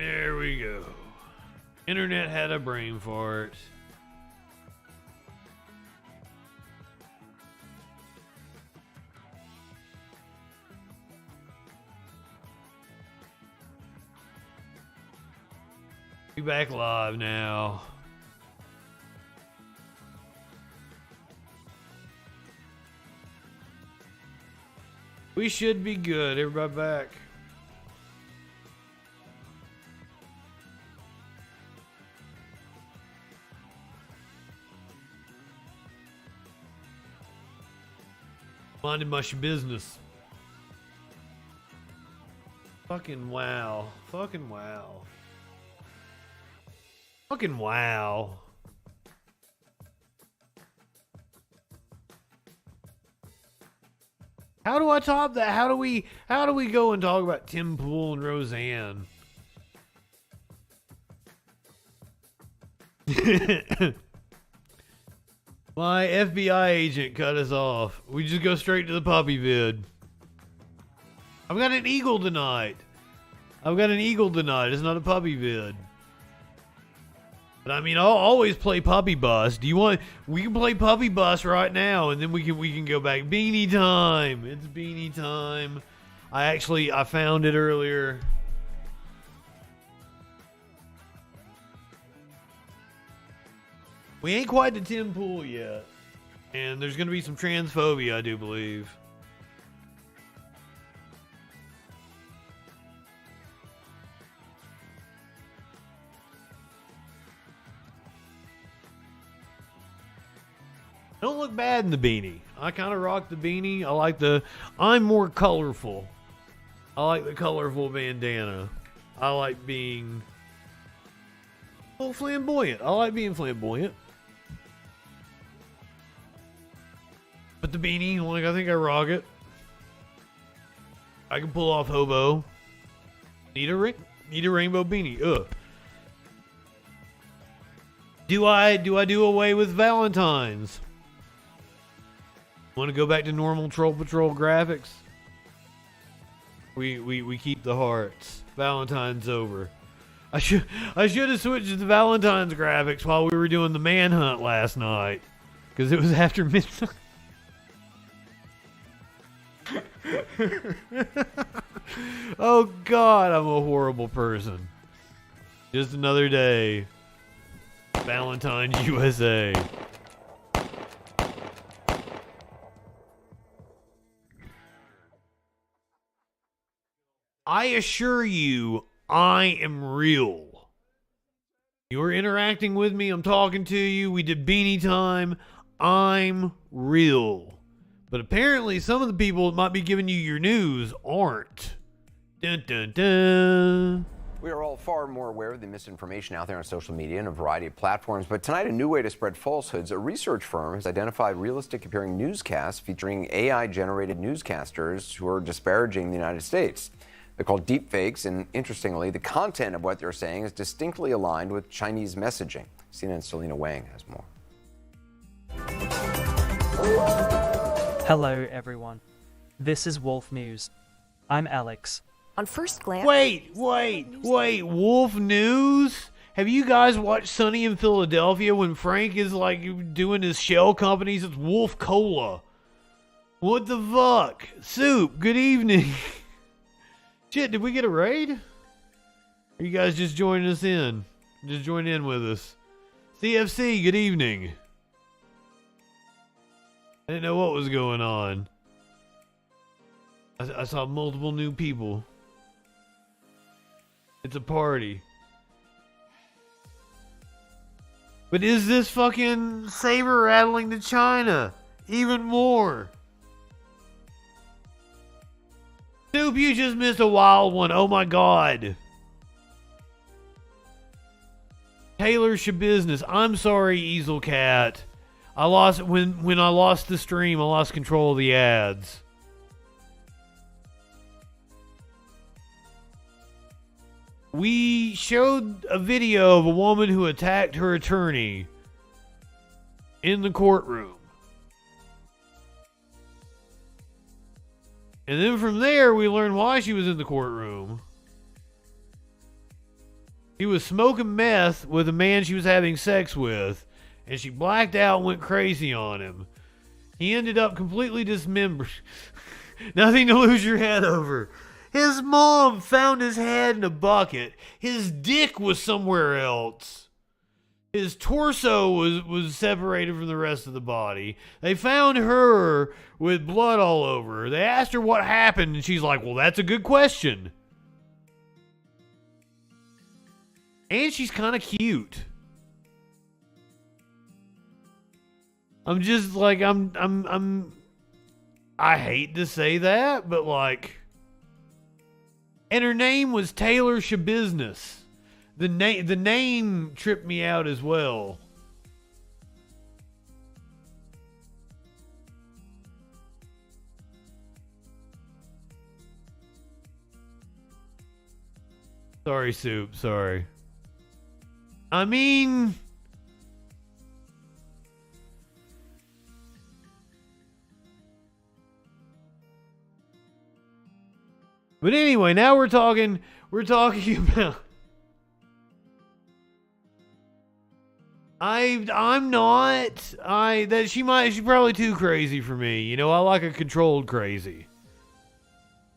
There we go. Internet had a brain fart. We back live now. We should be good. Everybody back. Minding my business. Fucking wow. Fucking wow. Fucking wow. How do I top that? How do we go and talk about Tim Pool and Roseanne? My FBI agent cut us off. We just go straight to the puppy vid. I've got an eagle tonight. It's not a puppy vid. But I mean, I'll always play Puppy Bus. We can play Puppy Bus right now, and then we can go back. Beanie time. It's beanie time. I found it earlier. We ain't quite to Tim Pool yet. And there's going to be some transphobia, I do believe. I don't look bad in the beanie. I kind of rock the beanie. I'm more colorful. I like the colorful bandana. I like being flamboyant. I like being flamboyant. But the beanie, I think I rock it. I can pull off hobo. Need a rainbow beanie. Ugh. Do I do away with Valentine's? Want to go back to normal Troll Patrol graphics? We keep the hearts. Valentine's over. I should have switched to the Valentine's graphics while we were doing the manhunt last night, because it was after midnight. Oh God, I'm a horrible person. Just another day. Valentine's USA. I assure you, I am real. You're interacting with me. I'm talking to you. We did beanie time. I'm real. But apparently some of the people that might be giving you your news aren't. Dun, dun, dun. We are all far more aware of the misinformation out there on social media and a variety of platforms. But tonight, a new way to spread falsehoods. A research firm has identified realistic appearing newscasts featuring AI-generated newscasters who are disparaging the United States. They're called deepfakes, and interestingly, the content of what they're saying is distinctly aligned with Chinese messaging. CNN's Selena Wang has more. Hello, everyone. This is Wolf News. I'm Alex. On first glance... Wait. Wolf News? Have you guys watched Sunny in Philadelphia when Frank is doing his shell companies? It's Wolf Cola. What the fuck? Soup, good evening. Shit, did we get a raid? Are you guys just joining us in? Just join in with us. CFC, good evening. I didn't know what was going on. I saw multiple new people. It's a party. But is this fucking saber rattling to China? Even more. Soup, you just missed a wild one. Oh my God. Taylor Shabusiness. I'm sorry, Easel Cat. I lost when I lost the stream, I lost control of the ads. We showed a video of a woman who attacked her attorney in the courtroom. And then from there, we learned why she was in the courtroom. She was smoking meth with a man she was having sex with, and she blacked out and went crazy on him. He ended up completely dismembered. Nothing to lose your head over. His mom found his head in a bucket. His dick was somewhere else. His torso was separated from the rest of the body. They found her with blood all over her. They asked her what happened, and she's like, well, that's a good question. And she's kind of cute. I'm just like, I hate to say that, but like, and her name was Taylor Shabusiness. The name tripped me out as well. Sorry, Soup. Sorry. I mean, but anyway, now we're talking about she's probably too crazy for me. You know, I like a controlled crazy.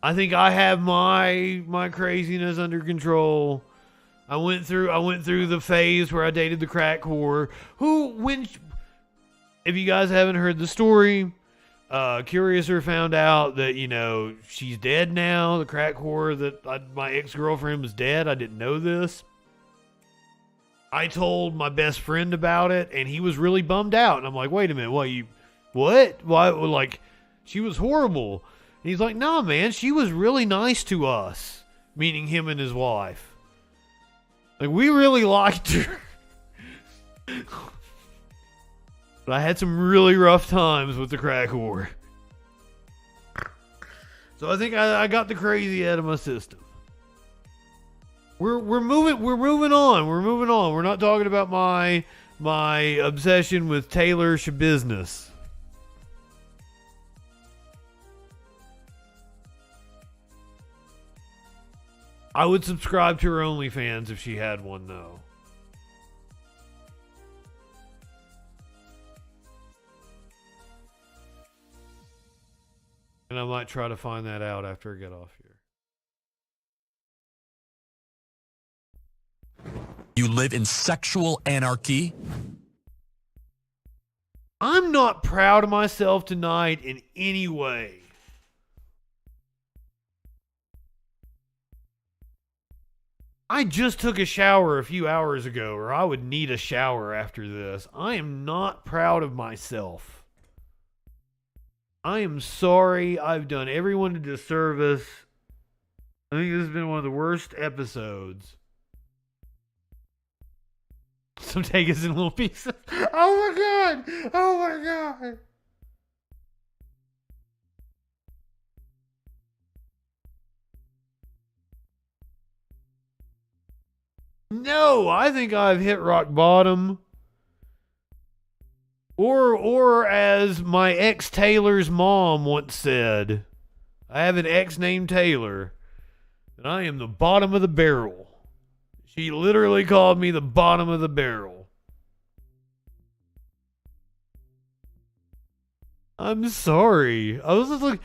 I think I have my craziness under control. I went through the phase where I dated the crack whore if you guys haven't heard the story, Curiouser found out that, you know, she's dead now. The crack whore my ex-girlfriend was dead. I didn't know this. I told my best friend about it, and he was really bummed out. And I'm like, wait a minute, what? Why? Like, she was horrible. And he's like, no, man, she was really nice to us. Meaning him and his wife. Like, we really liked her. But I had some really rough times with the crack whore. So I think I got the crazy out of my system. We're moving on. We're not talking about my obsession with Taylor Shabusiness. I would subscribe to her OnlyFans if she had one, though. And I might try to find that out after I get off here. You live in sexual anarchy? I'm not proud of myself tonight in any way. I just took a shower a few hours ago, or I would need a shower after this. I am not proud of myself. I am sorry. I've done everyone a disservice. I think this has been one of the worst episodes. So take us in little pieces. Oh my god! Oh my god! No, I think I've hit rock bottom. Or as my ex Taylor's mom once said, I have an ex named Taylor, and I am the bottom of the barrel. She literally called me the bottom of the barrel. I'm sorry. I was just like,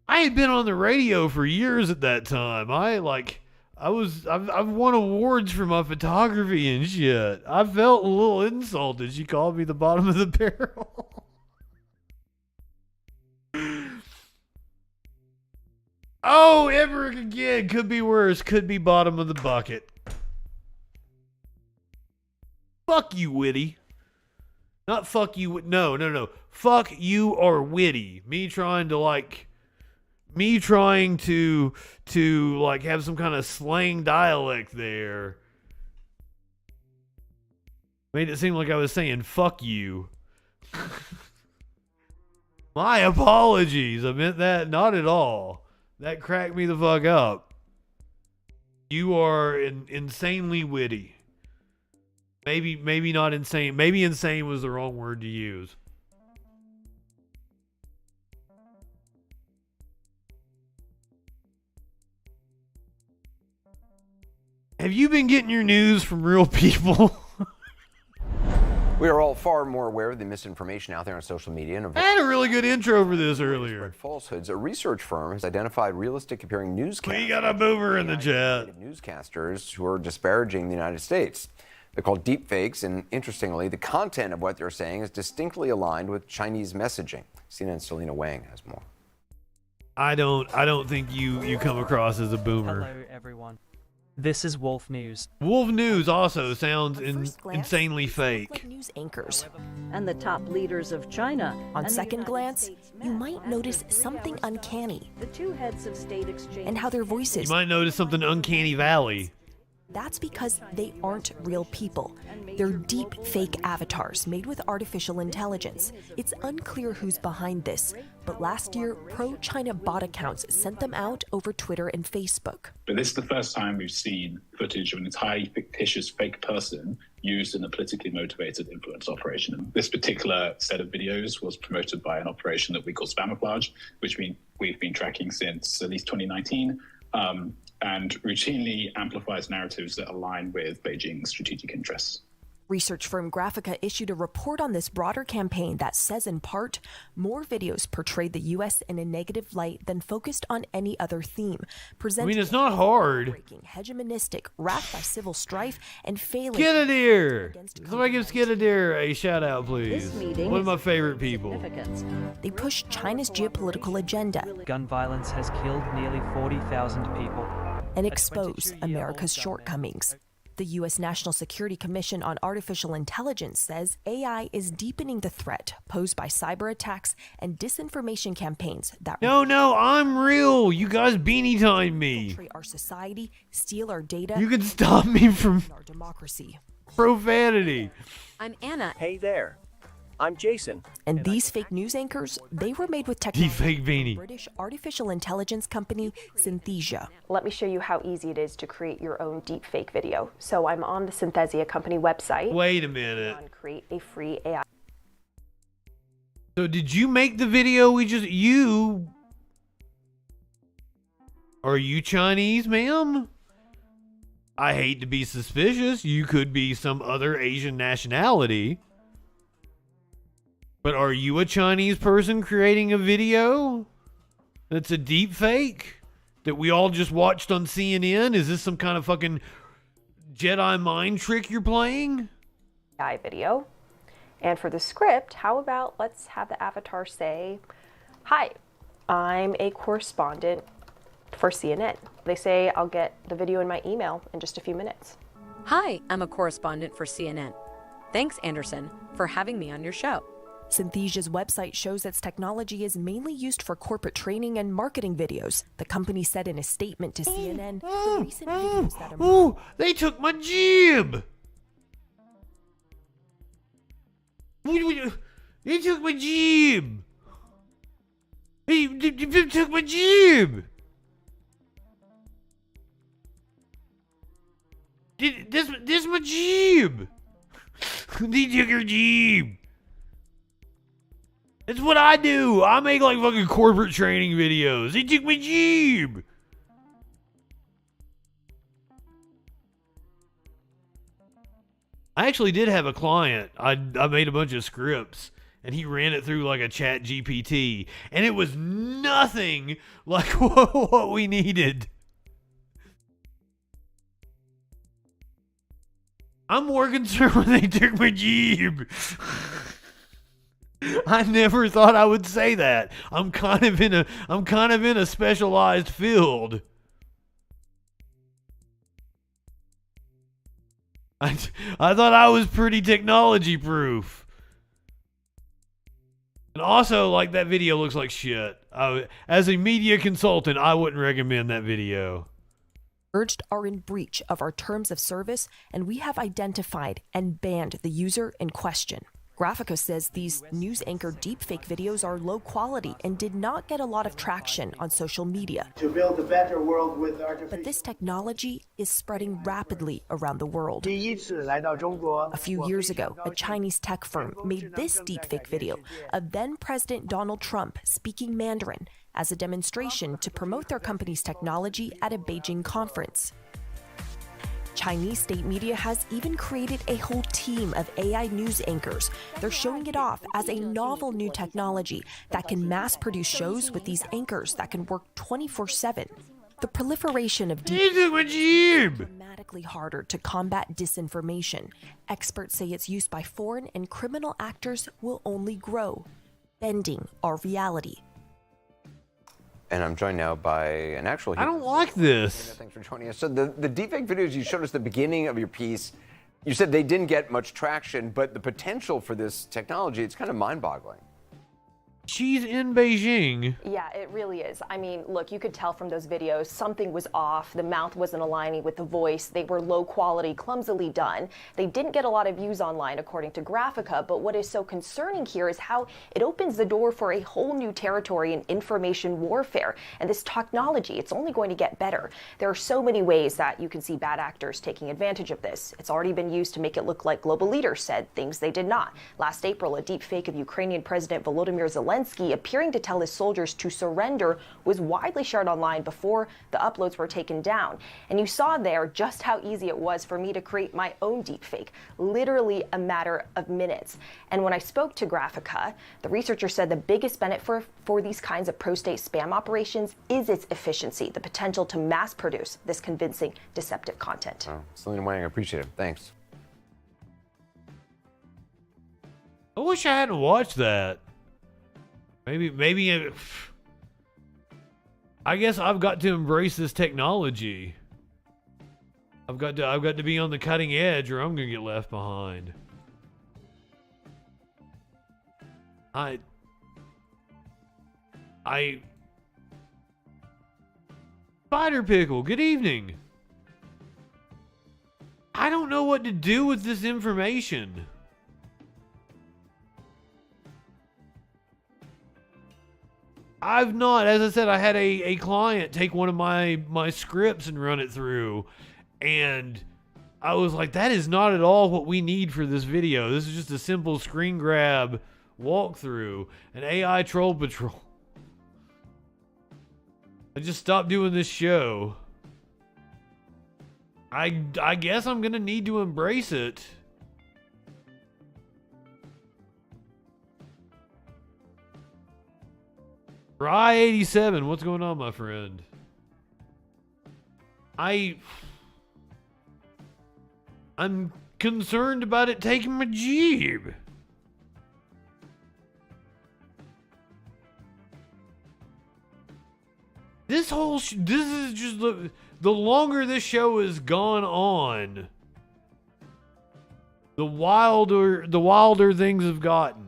I had been on the radio for years at that time. I've won awards for my photography and shit. I felt a little insulted. She called me the bottom of the barrel. Oh, ever again. Could be worse. Could be bottom of the bucket. Fuck you, Witty. Not fuck you. No. Fuck you or Witty. Me trying to have some kind of slang dialect there. Made it seem like I was saying fuck you. My apologies. I meant that not at all. That cracked me the fuck up. You are insanely witty. Maybe not insane. Maybe insane was the wrong word to use. have you been getting your news from real people? We are all far more aware of the misinformation out there on social media. And I had a really good intro for this earlier. falsehoods. A research firm has identified realistic appearing newscasters. We got a boomer in the chat. Newscasters who are disparaging the United States. They're called deepfakes, and interestingly, the content of what they're saying is distinctly aligned with Chinese messaging. CNN's Selena Wang has more. I don't think you come across as a boomer. Hello, everyone. This is Wolf News. Wolf News also sounds insanely Like fake. news anchors. And the top leaders of China. On second glance, you might notice something uncanny The two heads of state exchange. and how their You voices. might notice something uncanny valley. That's because they aren't real people. They're deep fake avatars made with artificial intelligence. It's unclear who's behind this, but last year, pro-China bot accounts sent them out over Twitter and Facebook. But this is the first time we've seen footage of an entirely fictitious fake person used in a politically motivated influence operation. This particular set of videos was promoted by an operation that we call Spamouflage, which we've been tracking since at least 2019, and routinely amplifies narratives that align with Beijing's strategic interests. Research firm Graphica issued a report on this broader campaign that says, in part, more videos portrayed the U.S. in a negative light than focused on any other theme. It's not hard. Breaking, hegemonistic, racked by civil strife, and failing. Skidadair! Somebody give Skidadair a shout out, please. This meeting One of my is favorite people. significance. They push China's geopolitical agenda Gun violence has killed nearly 40,000 people. and A expose 22-year-old America's gunman. shortcomings. The U.S. National Security Commission on Artificial Intelligence says AI is deepening the threat posed by cyber attacks and disinformation campaigns that No, I'm real. You guys beanie time me. infiltrate our society, steal our data, You can stop me from and our democracy. profanity. I'm Anna. Hey there, I'm Jason. And these fake news anchors, they were made with technology Deepfake from beanie. British artificial intelligence company Synthesia. Let me show you how easy it is to create your own deepfake video. So I'm on the Synthesia company website. Wait a minute. And create a free AI. So did you make the video you... Are you Chinese, ma'am? I hate to be suspicious. You could be some other Asian nationality. But are you a Chinese person creating a video that's a deep fake that we all just watched on CNN? Is this some kind of fucking Jedi mind trick you're playing? AI video. And for the script, how about let's have the avatar say, "Hi, I'm a correspondent for CNN." They say I'll get the video in my email in just a few minutes. Hi, I'm a correspondent for CNN. Thanks, Anderson, for having me on your show. Synthesia's website shows its technology is mainly used for corporate training and marketing videos. The company said in a statement to CNN, the recent videos that Ooh, they took my jib! They took my jib! They took my jib! This my jib! They took her jib! That's what I do. I make like fucking corporate training videos. They took my Jeep. I actually did have a client. I made a bunch of scripts and he ran it through like a chat GPT and it was nothing like what we needed. I'm more concerned when they took my Jeep. I never thought I would say that. I'm kind of in a specialized field. I thought I was pretty technology proof. And also, like, that video looks like shit. As a media consultant, I wouldn't recommend that video. urged are in breach of our terms of service, and we have identified and banned the user in question. Graphica says these news anchor deepfake videos are low quality and did not get a lot of traction on social media. To build a better world with artificial. But this technology is spreading rapidly around the world. 第一次来到中国 A few years ago, a Chinese tech firm made this deepfake video of then-President Donald Trump speaking Mandarin as a demonstration to promote their company's technology at a Beijing conference. Chinese state media has even created a whole team of AI news anchors. They're showing it off as a novel new technology that can mass produce shows with these anchors that can work 24/7. The proliferation of dramatically harder to combat disinformation. Experts say its use by foreign and criminal actors will only grow, bending our reality. And I'm joined now by an actual I don't like this. Thanks for joining us. So the deepfake videos you showed us at the beginning of your piece, you said they didn't get much traction, but the potential for this technology, it's kind of mind-boggling. She's in Beijing. Yeah, it really is. I mean, look, you could tell from those videos something was off. The mouth wasn't aligning with the voice. They were low quality, clumsily done. They didn't get a lot of views online, according to Graphica. But what is so concerning here is how it opens the door for a whole new territory in information warfare. And this technology, it's only going to get better. There are so many ways that you can see bad actors taking advantage of this. It's already been used to make it look like global leaders said things they did not. Last April, a deep fake of Ukrainian President Volodymyr Zelensky appearing to tell his soldiers to surrender was widely shared online before the uploads were taken down. And you saw there just how easy it was for me to create my own deepfake, literally a matter of minutes. And when I spoke to Graphica, the researcher said the biggest benefit for these kinds of pro-state spam operations is its efficiency, the potential to mass produce this convincing, deceptive content. Oh, Selena Wang, I appreciate it. Thanks. I wish I hadn't watched that. Maybe I guess I've got to embrace this technology. I've got to be on the cutting edge or I'm going to get left behind. Spider Pickle, good evening. I don't know what to do with this information. I've not, as I said, I had a client take one of my scripts and run it through, and I was like, that is not at all what we need for this video. This is just a simple screen grab walkthrough, an AI troll patrol. I just stopped doing this show. I guess I'm gonna need to embrace it. Rye87, what's going on, my friend? I'm concerned about it taking my job. This is just the longer this show has gone on, the wilder things have gotten.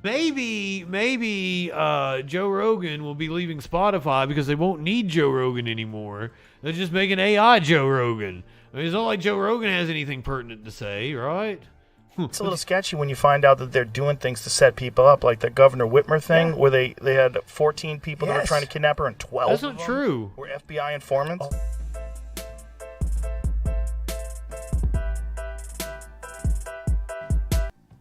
Maybe Joe Rogan will be leaving Spotify because they won't need Joe Rogan anymore. They'll just make an AI Joe Rogan. I mean, it's not like Joe Rogan has anything pertinent to say, right? It's a little sketchy when you find out that they're doing things to set people up, like the Governor Whitmer thing, where they had 14 people that were trying to kidnap her, and 12 That's not true. Were FBI informants.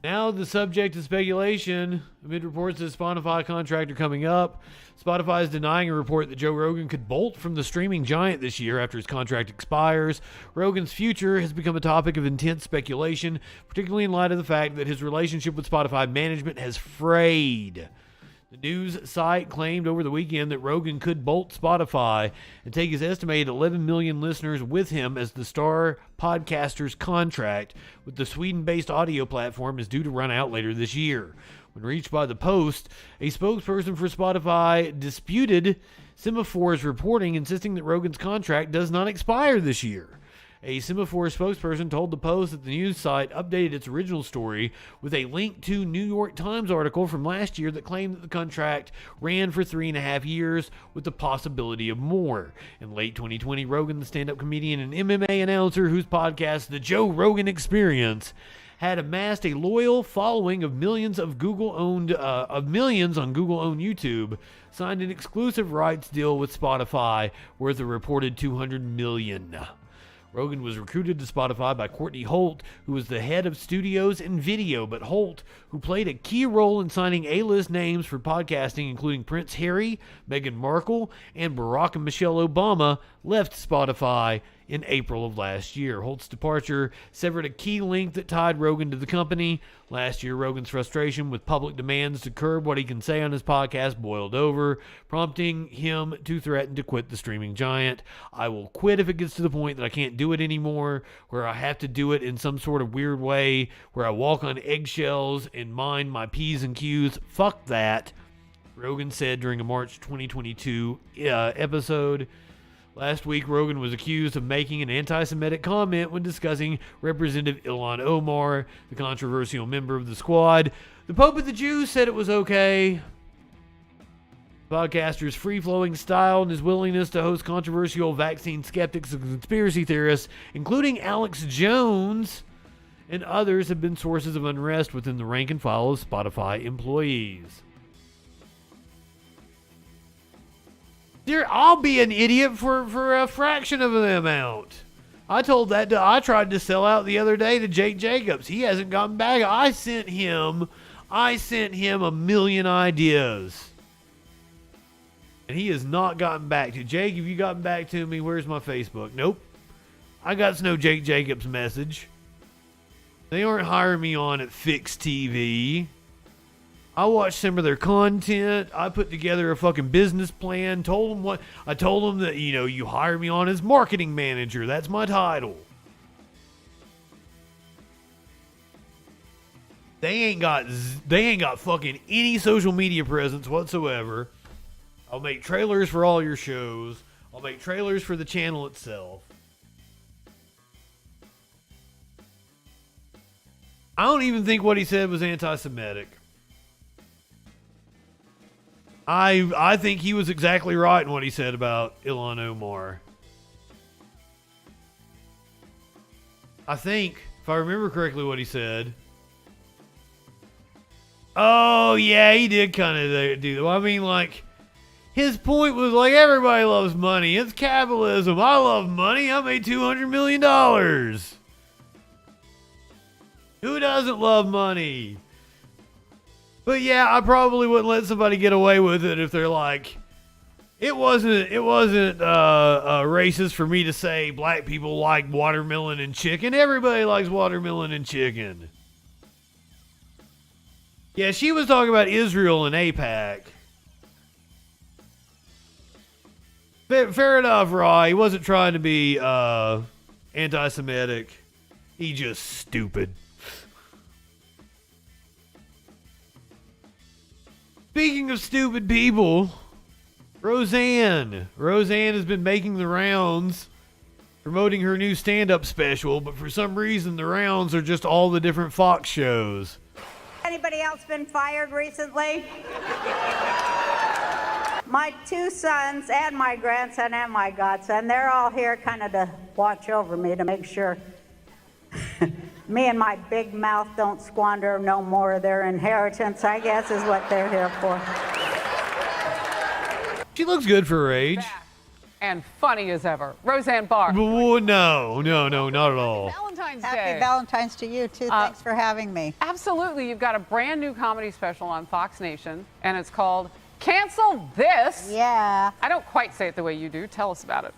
Now the subject of speculation amid reports of Spotify contractor coming up. Spotify is denying a report that Joe Rogan could bolt from the streaming giant this year after his contract expires. Rogan's future has become a topic of intense speculation, particularly in light of the fact that his relationship with Spotify management has frayed. The news site claimed over the weekend that Rogan could bolt Spotify and take his estimated 11 million listeners with him, as the star podcaster's contract with the Sweden-based audio platform is due to run out later this year. When reached by the Post, a spokesperson for Spotify disputed Semaphor's reporting, insisting that Rogan's contract does not expire this year. A Semaphore spokesperson told the Post that the news site updated its original story with a link to New York Times article from last year that claimed that the contract ran for 3.5 years with the possibility of more. In late 2020, Rogan, the stand-up comedian and MMA announcer whose podcast, The Joe Rogan Experience, had amassed a loyal following of millions on Google-owned YouTube, signed an exclusive rights deal with Spotify worth a reported $200 million. Rogan was recruited to Spotify by Courtney Holt, who was the head of studios and video, but Holt, who played a key role in signing A-list names for podcasting, including Prince Harry, Meghan Markle, and Barack and Michelle Obama, left Spotify in April of last year. Holt's departure severed a key link that tied Rogan to the company. Last year, Rogan's frustration with public demands to curb what he can say on his podcast boiled over, prompting him to threaten to quit the streaming giant. I will quit if it gets to the point that I can't do it anymore, where I have to do it in some sort of weird way, where I walk on eggshells and mind my P's and Q's. Fuck that, Rogan said during a March 2022 episode. Last week, Rogan was accused of making an anti-Semitic comment when discussing Representative Ilhan Omar, the controversial member of the squad. The Pope of the Jews said it was okay. The podcaster's free-flowing style and his willingness to host controversial vaccine skeptics and conspiracy theorists, including Alex Jones and others, have been sources of unrest within the rank and file of Spotify employees. I'll be an idiot for a fraction of the amount. I tried to sell out the other day to Jake Jacobs. He hasn't gotten back. I sent him a million ideas, and he has not gotten back to Jake. Have you gotten back to me? Where's my Facebook? Nope. I got no Jake Jacobs message. They aren't hiring me on at Fix TV. I watched some of their content. I put together a fucking business plan. Told them that, you hire me on as marketing manager. That's my title. They ain't got fucking any social media presence whatsoever. I'll make trailers for all your shows. I'll make trailers for the channel itself. I don't even think what he said was anti-Semitic. I think he was exactly right in what he said about Ilhan Omar. I think, if I remember correctly what he said. Oh, yeah, he did kind of do that. I mean, his point was everybody loves money. It's capitalism. I love money. I made $200 million. Who doesn't love money? But yeah, I probably wouldn't let somebody get away with it if they're like, it wasn't racist for me to say black people like watermelon and chicken. Everybody likes watermelon and chicken. Yeah, she was talking about Israel and AIPAC. Fair enough, Rye. He wasn't trying to be anti-Semitic. He just stupid. Speaking of stupid people, Roseanne has been making the rounds promoting her new stand-up special, but for some reason the rounds are just all the different Fox shows. Anybody else been fired recently? My two sons and my grandson and my godson, they're all here kind of to watch over me to make sure me and my big mouth don't squander no more of their inheritance, I guess, is what they're here for. She looks good for her age. And funny as ever. Roseanne Barr. No, not at all. Valentine's Day. Happy Valentine's to you, too. Thanks for having me. Absolutely. You've got a brand new comedy special on Fox Nation, and it's called Cancel This. Yeah. I don't quite say it the way you do. Tell us about it.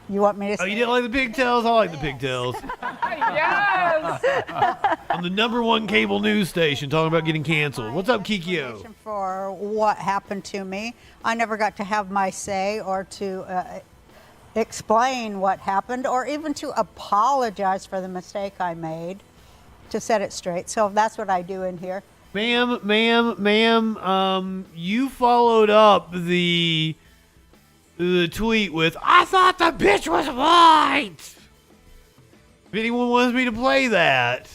You want me to say you didn't like the pigtails? I like the pigtails. Yes! On the #1 cable news station talking about getting canceled. What's up, Kikyo? For what happened to me. I never got to have my say or to explain what happened or even to apologize for the mistake I made, to set it straight. So that's what I do in here. Ma'am, you followed up the tweet with, I thought the bitch was white. If anyone wants me to play that.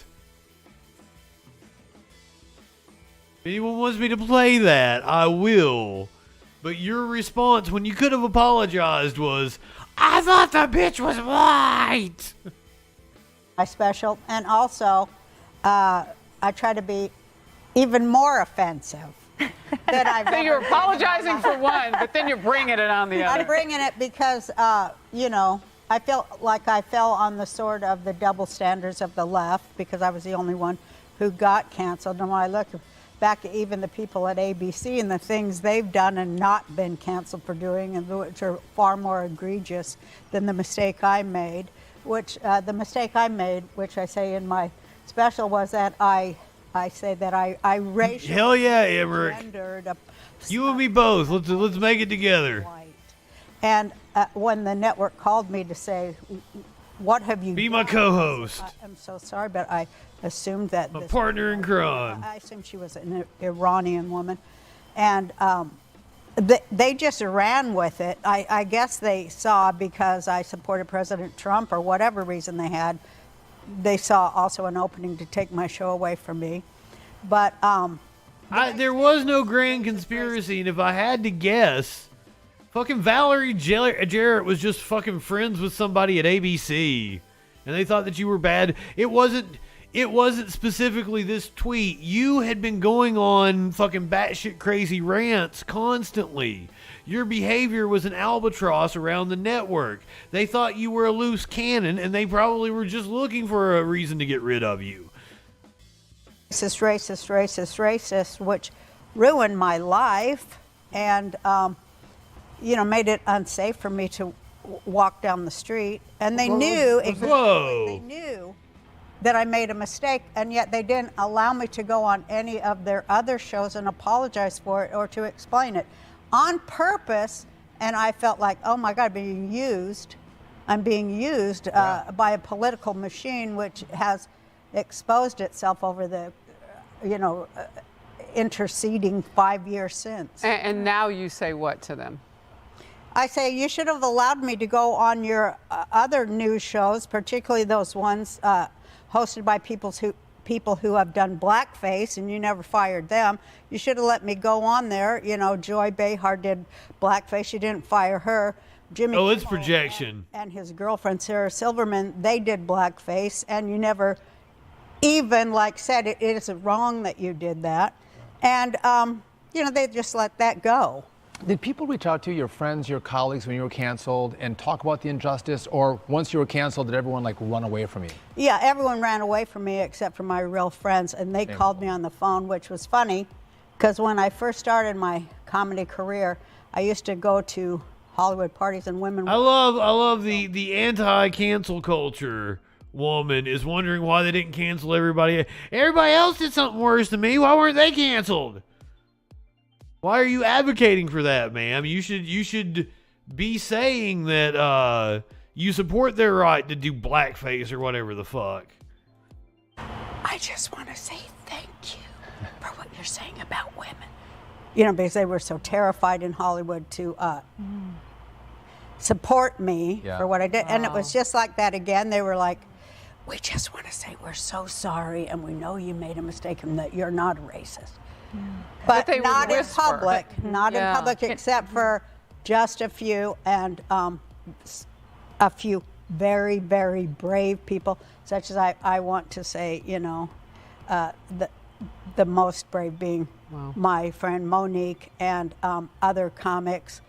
I will. But your response when you could have apologized was, I thought the bitch was white. My special. And also, I try to be even more offensive. So you're apologizing for one, but then you're bringing it on the other. I'm bringing it because, I felt like I fell on the sword of the double standards of the left because I was the only one who got canceled. And when I look back at even the people at ABC and the things they've done and not been canceled for doing, and which are far more egregious than the mistake I made, which the mistake I made, which I say in my special, was that I say that I racially Hell yeah, Emmerich. gendered a You and me both. Let's make it together. And when the network called me to say, what have you Be done? my co-host. I'm so sorry, but I assumed that My partner in crime. I assumed she was an Iranian woman. And they just ran with it. I guess they saw, because I supported President Trump or whatever reason they had, they saw also an opening to take my show away from me. But there was no grand conspiracy, and if I had to guess, fucking Valerie Jarrett was just fucking friends with somebody at ABC, and they thought that you were bad. It wasn't specifically this tweet. You had been going on fucking batshit crazy rants constantly. Your behavior was an albatross around the network. They thought you were a loose cannon, and they probably were just looking for a reason to get rid of you. Racist, which ruined my life and, made it unsafe for me to walk down the street. And they knew exactly, they knew that I made a mistake, and yet they didn't allow me to go on any of their other shows and apologize for it or to explain it on purpose. And I felt like, oh my God, I'm being used by a political machine which has exposed itself over the, interceding 5 years since. And now you say what to them? I say you should have allowed me to go on your other news shows, particularly those ones hosted by people who have done blackface, and you never fired them. You should have let me go on there. Joy Behar did blackface. You didn't fire her. Jimmy it's Kimmel projection. and his girlfriend Sarah Silverman, they did blackface, and you never even said it isn't wrong that you did that. And they just let that go. Did people reach out to you, your friends, your colleagues, when you were canceled and talk about the injustice? Or once you were canceled, did everyone run away from you? Yeah, everyone ran away from me except for my real friends. And they called me on the phone, which was funny because when I first started my comedy career, I used to go to Hollywood parties and women. I love the anti-cancel culture woman is wondering why they didn't cancel everybody. Everybody else did something worse than me. Why weren't they canceled? Why are you advocating for that, ma'am? You should be saying that you support their right to do blackface or whatever the fuck. I just want to say thank you for what you're saying about women. Because they were so terrified in Hollywood to support me for what I did. And it was just like that again. They were like, we just want to say we're so sorry, and we know you made a mistake and that you're not a racist. But not in public, except for just a few, and a few very, very brave people, such as I want to say, the most brave being my friend Monique and other comics.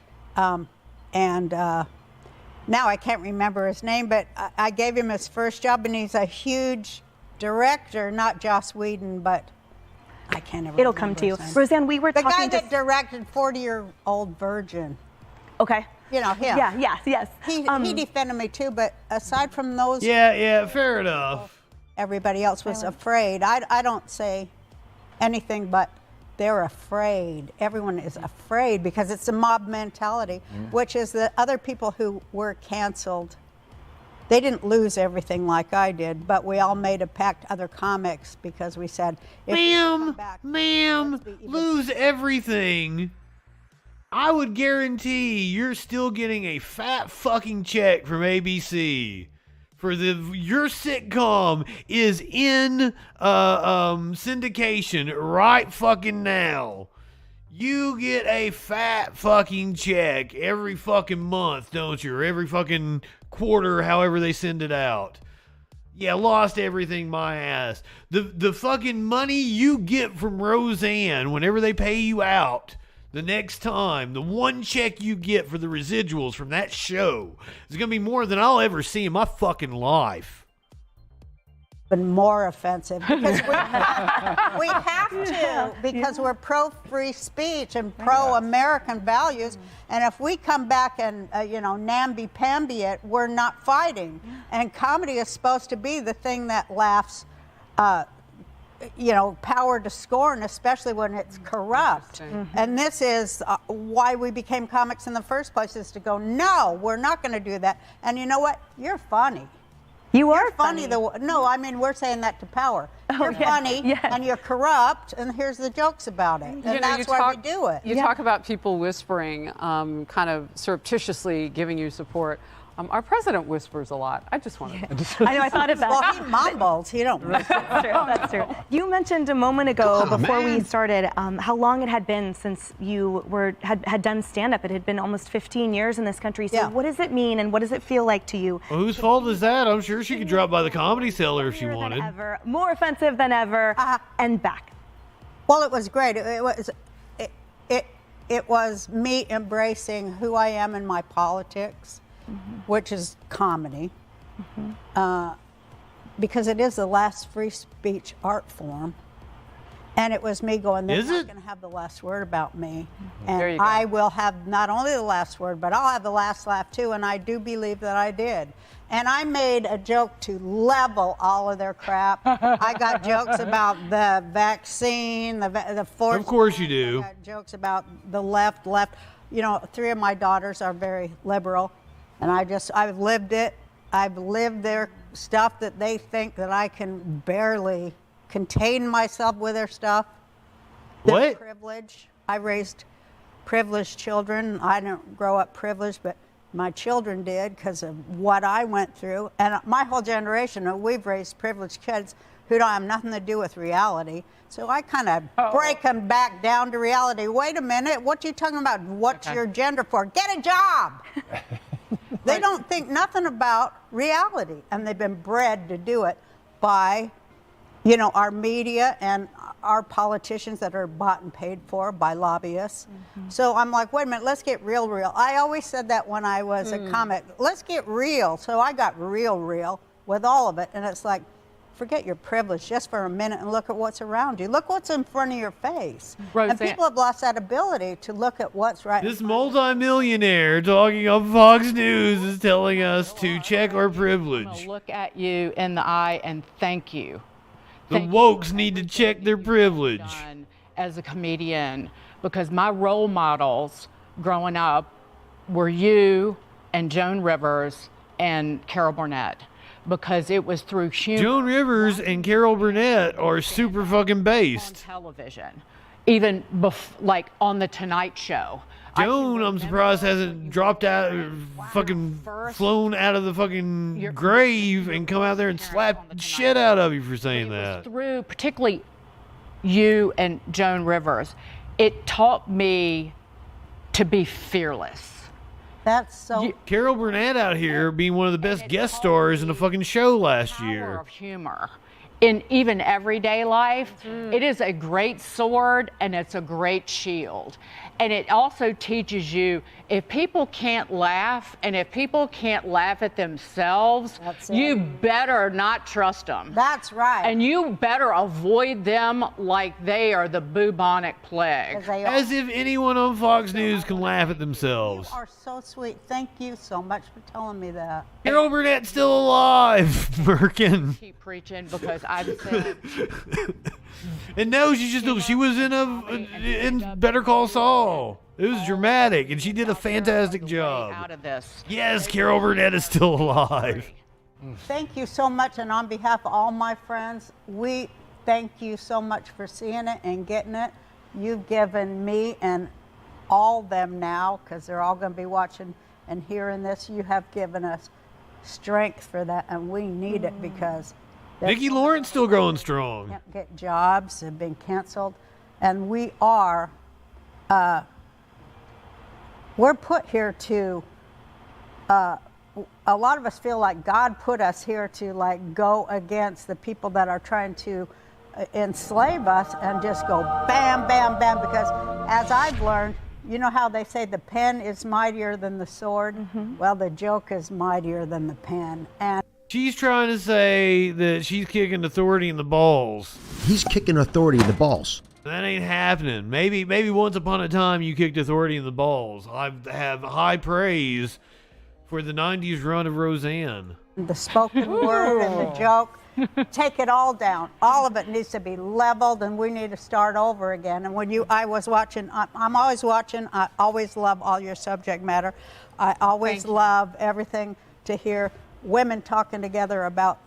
Now I can't remember his name, but I gave him his first job, and he's a huge director, not Joss Whedon, but I can't ever. It'll come to you. Roseanne, we were the talking guy that directed 40-Year-Old Virgin. Okay. Him. Yeah, yes. He defended me too, but aside from those. Yeah, fair enough. Everybody else was afraid. I don't say anything, but they're afraid. Everyone is afraid because it's a mob mentality, which is the other people who were canceled. They didn't lose everything like I did, but we all made a pact, other comics, because we said, ma'am, lose everything. I would guarantee you're still getting a fat fucking check from ABC for your sitcom is in syndication right fucking now. You get a fat fucking check every fucking month, don't you? Or every fucking quarter, however they send it out. Yeah, lost everything, my ass. The fucking money you get from Roseanne whenever they pay you out the next time, the one check you get for the residuals from that show is going to be more than I'll ever see in my fucking life. Been more offensive because we have to, because we're pro-free speech and pro-American values, and if we come back and namby-pamby it, we're not fighting. And comedy is supposed to be the thing that laughs, power to scorn, especially when it's corrupt. And this is why we became comics in the first place, is to go, no, we're not going to do that. And you know what? You're funny. You're funny. No, I mean, we're saying that to power. You're funny and you're corrupt, and here's the jokes about it. And that's why we do it. You talk about people whispering, kind of surreptitiously giving you support. Our president whispers a lot. I just want to. I know. I thought of that. Well, he mumbles. He don't. That's true. You mentioned a moment ago before we started how long it had been since you had done stand-up. It had been almost 15 years in this country. So what does it mean, and what does it feel like to you? Well, whose fault is that? I'm sure she could drop by the Comedy Cellar if she wanted. Ever, more offensive than ever, and back. Well, it was great. It was me embracing who I am in my politics. Which is comedy, because it is the last free speech art form. And it was me going, they're not going to have the last word about me. And I will have not only the last word, but I'll have the last laugh too. And I do believe that I did. And I made a joke to level all of their crap. I got jokes about the vaccine, the force. Of course you do. I got jokes about the left. You know, 3 of my daughters are very liberal. And I've lived it. I've lived their stuff that they think that I can barely contain myself with their stuff. Their privilege. I raised privileged children. I didn't grow up privileged, but my children did because of what I went through. And my whole generation, we've raised privileged kids who don't have nothing to do with reality. So I kind of break them back down to reality. Wait a minute, what you talking about? What's your gender for? Get a job. They don't think nothing about reality, and they've been bred to do it by, our media and our politicians that are bought and paid for by lobbyists. So I'm like, wait a minute, let's get real. I always said that when I was a comic. Let's get real. So I got real with all of it, and it's like, forget your privilege just for a minute and look at what's around you. Look what's in front of your face. And people have lost that ability to look at what's right. This multimillionaire talking on Fox News is telling us to check our privilege. Look at you in the eye and thank you. The wokes need to check their privilege. As a comedian, because my role models growing up were you and Joan Rivers and Carol Burnett. Because it was through humor. Joan Rivers and Carol Burnett are super fucking based. On television, even like on the Tonight Show. Joan, I'm surprised hasn't dropped out, fucking flown out of the fucking grave and come out there and slap the shit out of you for saying that. Through particularly you and Joan Rivers, it taught me to be fearless. That's so. Carol Burnett out here being one of the best guest stars in a fucking show last year. Of humor in even everyday life, it is a great sword and it's a great shield. And it also teaches you if people can't laugh and if people can't laugh at themselves, you better not trust them. That's right. And you better avoid them like they are the bubonic plague. As if anyone on Fox News can laugh at themselves. You are so sweet. Thank you so much for telling me that. Carol Burnett's still alive, Merkin. Keep preaching because I've said. And no, she was in Better Call Saul. It was dramatic, and she did a fantastic job. Out of this. Yes, Carol Burnett is still alive. Thank you so much, and on behalf of all my friends, we thank you so much for seeing it and getting it. You've given me and all them now, because they're all going to be watching and hearing this, you have given us strength for that, and we need it because Nikki Lawrence still growing strong. Can't get jobs, have been canceled, and we are we're put here to a lot of us feel like God put us here to like go against the people that are trying to enslave us and just go bam, bam, bam. Because as I've learned, you know how they say the pen is mightier than the sword? Well, the joke is mightier than the pen. And she's trying to say that she's kicking authority in the balls. He's kicking authority in the balls. That ain't happening. Maybe once upon a time you kicked authority in the balls. I have high praise for the 90s run of Roseanne. the spoken word and the joke. Take it all down. All of it needs to be leveled, and we need to start over again. And when I'm always watching. I always love all your subject matter. I always love everything to hear women talking together about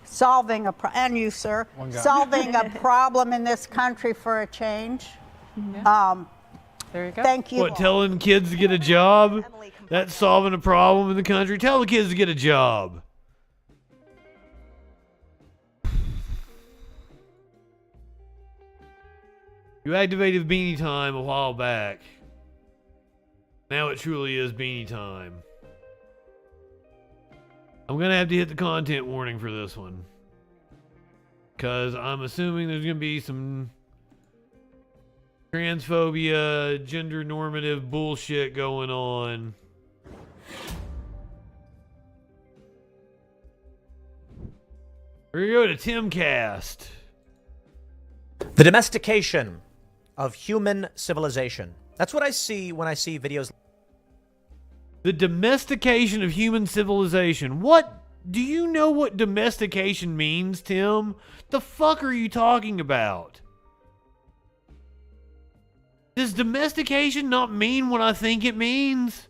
solving and you, sir, solving a problem in this country for a change. Yeah. There you go. Thank you. What, telling kids to get a job? That's solving a problem in the country. Tell the kids to get a job. You activated Beanie Time a while back. Now it truly is Beanie Time. I'm going to have to hit the content warning for this one. Because I'm assuming there's going to be some transphobia, gender normative bullshit going on. We're going to go to Timcast. The domestication of human civilization. That's what I see when I see videos. The domestication of human civilization. What? Do you know what domestication means, Tim? The fuck are you talking about? Does domestication not mean what I think it means?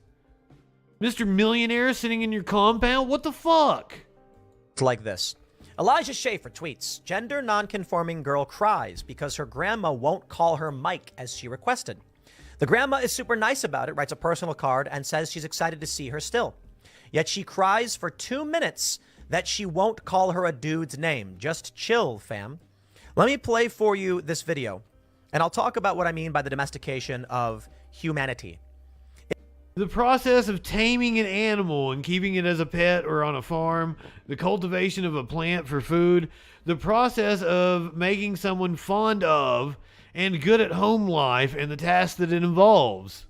Mr. Millionaire sitting in your compound? What the fuck? It's like this. Elijah Schaefer tweets, gender non-conforming girl cries because her grandma won't call her Mike as she requested. The grandma is super nice about it, writes a personal card, and says she's excited to see her still. Yet she cries for 2 minutes that she won't call her a dude's name. Just chill, fam. Let me play for you this video, and I'll talk about what I mean by the domestication of humanity. The process of taming an animal and keeping it as a pet or on a farm, the cultivation of a plant for food, the process of making someone fond of and good at home life and the tasks that it involves.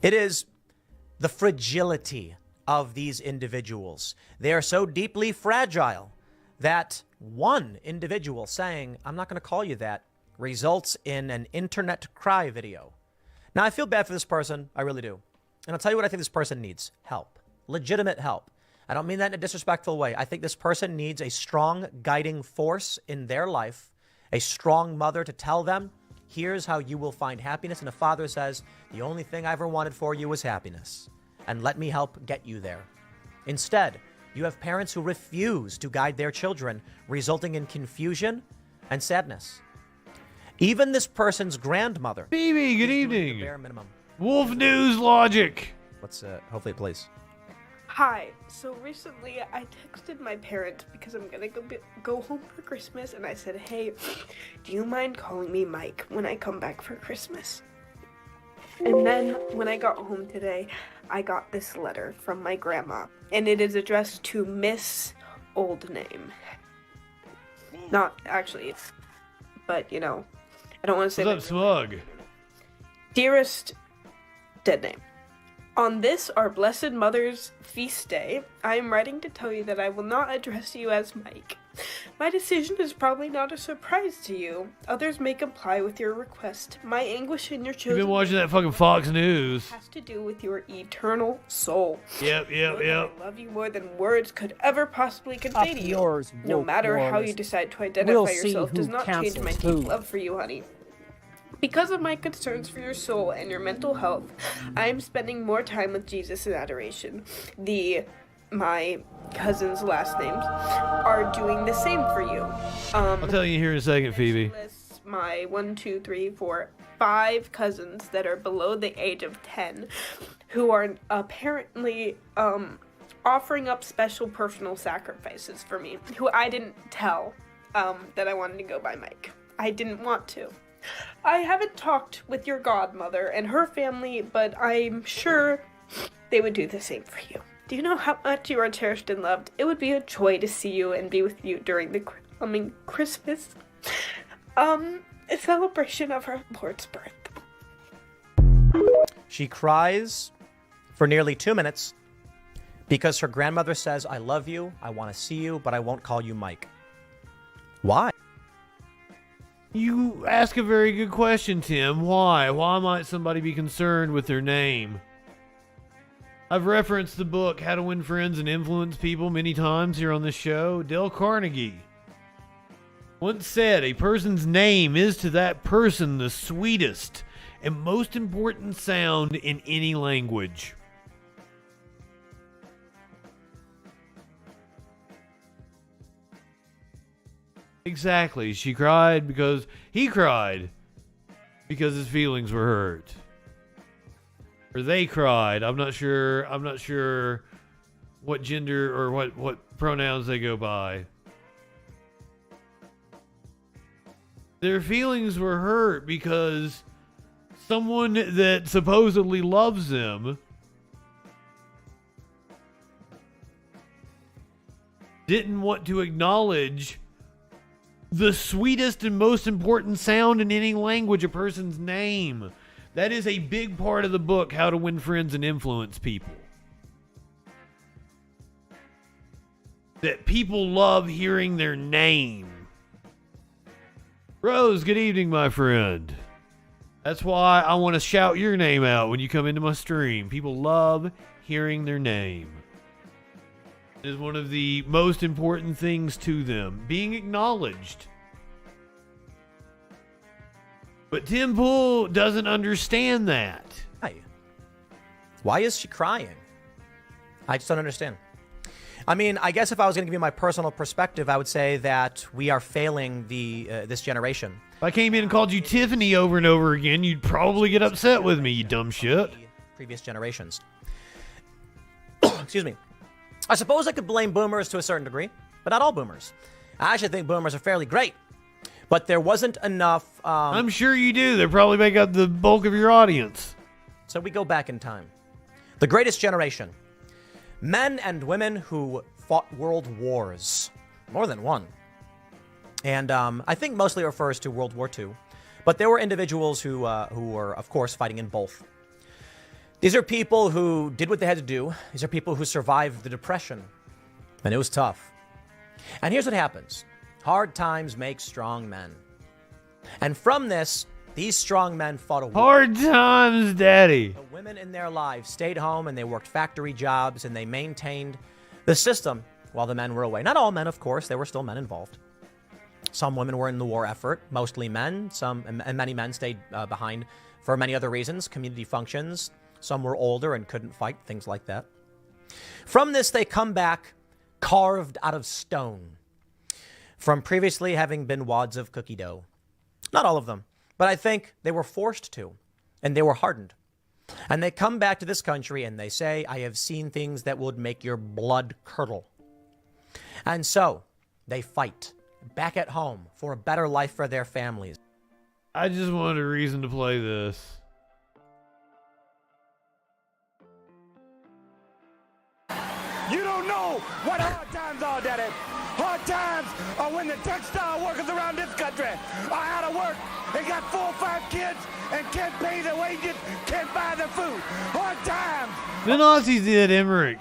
It is the fragility of these individuals. They are so deeply fragile that one individual saying, I'm not going to call you that, results in an internet cry video. Now, I feel bad for this person. I really do. And I'll tell you what I think this person needs. Help. Legitimate help. I don't mean that in a disrespectful way. I think this person needs a strong guiding force in their life, a strong mother to tell them, here's how you will find happiness. And a father says, the only thing I ever wanted for you was happiness. And let me help get you there. Instead, you have parents who refuse to guide their children, resulting in confusion and sadness. Even this person's grandmother. Phoebe, good evening. Bare minimum. Wolf News Logic. Let's hopefully it plays. Hi. So recently I texted my parents because I'm gonna go home for Christmas, and I said, hey, do you mind calling me Mike when I come back for Christmas? And then when I got home today, I got this letter from my grandma, and it is addressed to Miss Old Name. Not actually, but you know, I don't want to say. What's up, Smug? Dearest Dead Name. On this, our Blessed Mother's feast day, I am writing to tell you that I will not address you as Mike. My decision is probably not a surprise to you. Others may comply with your request. My anguish in your children. You've been watching that fucking Fox News. Has to do with your eternal soul. Yep. I love you more than words could ever possibly convey to you. No matter how you decide to identify yourself does not change my deep love for you, honey. Because of my concerns for your soul and your mental health, I am spending more time with Jesus in adoration. My cousin's last names are doing the same for you. I'll tell you here in a second, Phoebe. My 5 cousins that are below the age of 10 who are apparently offering up special personal sacrifices for me, who I didn't tell that I wanted to go by Mike. I didn't want to. I haven't talked with your godmother and her family, but I'm sure they would do the same for you. Do you know how much you are cherished and loved? It would be a joy to see you and be with you during the coming Christmas. A celebration of our Lord's birth. She cries for nearly 2 minutes because her grandmother says, I love you, I want to see you, but I won't call you Mike. Why? You ask a very good question, Tim. Why? Why might somebody be concerned with their name? I've referenced the book How to Win Friends and Influence People many times here on this show. Dale Carnegie once said, a person's name is to that person the sweetest and most important sound in any language. Exactly. She cried because he cried because his feelings were hurt. Or they cried. I'm not sure what gender or what pronouns they go by. Their feelings were hurt because someone that supposedly loves them didn't want to acknowledge the sweetest and most important sound in any language, a person's name. That is a big part of the book, How to Win Friends and Influence People. That people love hearing their name. Rose, good evening, my friend. That's why I want to shout your name out when you come into my stream. People love hearing their name. It is one of the most important things to them, being acknowledged. But Tim Pool doesn't understand that. Why is she crying? I just don't understand. I mean, I guess if I was going to give you my personal perspective, I would say that we are failing this generation. If I came in and called you Tiffany over and over again, you'd probably get upset with me, you dumb shit. Previous generations. Excuse me. I suppose I could blame boomers to a certain degree, but not all boomers. I actually think boomers are fairly great. But there wasn't enough... I'm sure you do. They probably make up the bulk of your audience. So we go back in time. The greatest generation. Men and women who fought world wars. More than one. And I think mostly refers to World War II. But there were individuals who were, of course, fighting in both. These are people who did what they had to do. These are people who survived the Depression. And it was tough. And here's what happens. Hard times make strong men. And from this, these strong men fought a war. Hard times, Daddy. The women in their lives stayed home and they worked factory jobs and they maintained the system while the men were away. Not all men, of course. There were still men involved. Some women were in the war effort, mostly men. And many men stayed behind for many other reasons, community functions. Some were older and couldn't fight, things like that. From this, they come back carved out of stone from previously having been wads of cookie dough. Not all of them, but I think they were forced to, and they were hardened. And they come back to this country and they say, I have seen things that would make your blood curdle. And so they fight back at home for a better life for their families. I just wanted a reason to play this. You don't know what hard times are, Daddy. Hard times are when the textile workers around this country are out of work and got 4 or 5 kids and can't pay their wages, can't buy their food. Hard times. The Nazis did, Emmerich.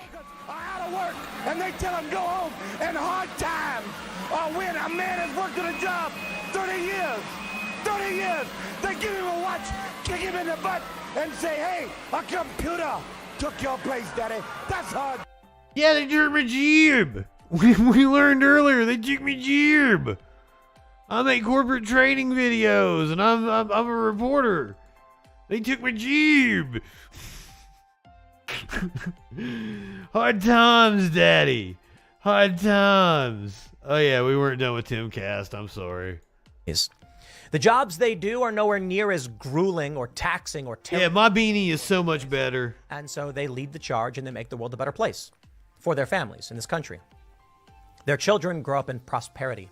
Are out of work and they tell them go home. And hard times are when a man has worked at a job 30 years. 30 years. They give him a watch, kick him in the butt, and say, hey, a computer took your place, Daddy. That's hard. Yeah, they took my jib. We learned earlier they took me jib. I make corporate training videos, and I'm a reporter. They took my jib. Hard times, Daddy. Hard times. Oh yeah, we weren't done with Timcast. I'm sorry. The jobs they do are nowhere near as grueling or taxing or terrible. Yeah, my beanie is so much better. And so they lead the charge and they make the world a better place for their families in this country. Their children grow up in prosperity,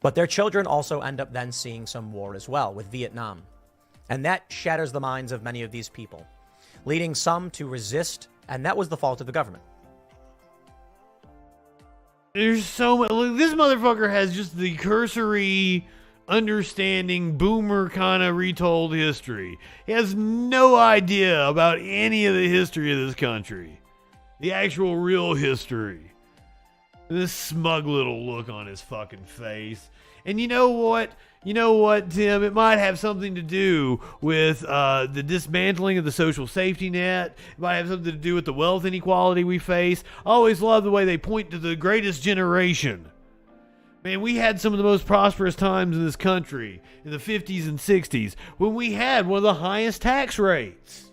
but their children also end up then seeing some war as well with Vietnam. And that shatters the minds of many of these people, leading some to resist, and that was the fault of the government. There's so much. Look, this motherfucker has just the cursory understanding boomer kind of retold history. He has no idea about any of the history of this country. The actual real history. This smug little look on his fucking face. And you know what? You know what, Tim? It might have something to do with the dismantling of the social safety net. It might have something to do with the wealth inequality we face. I always love the way they point to the greatest generation. Man, we had some of the most prosperous times in this country in the 50s and 60s when we had one of the highest tax rates.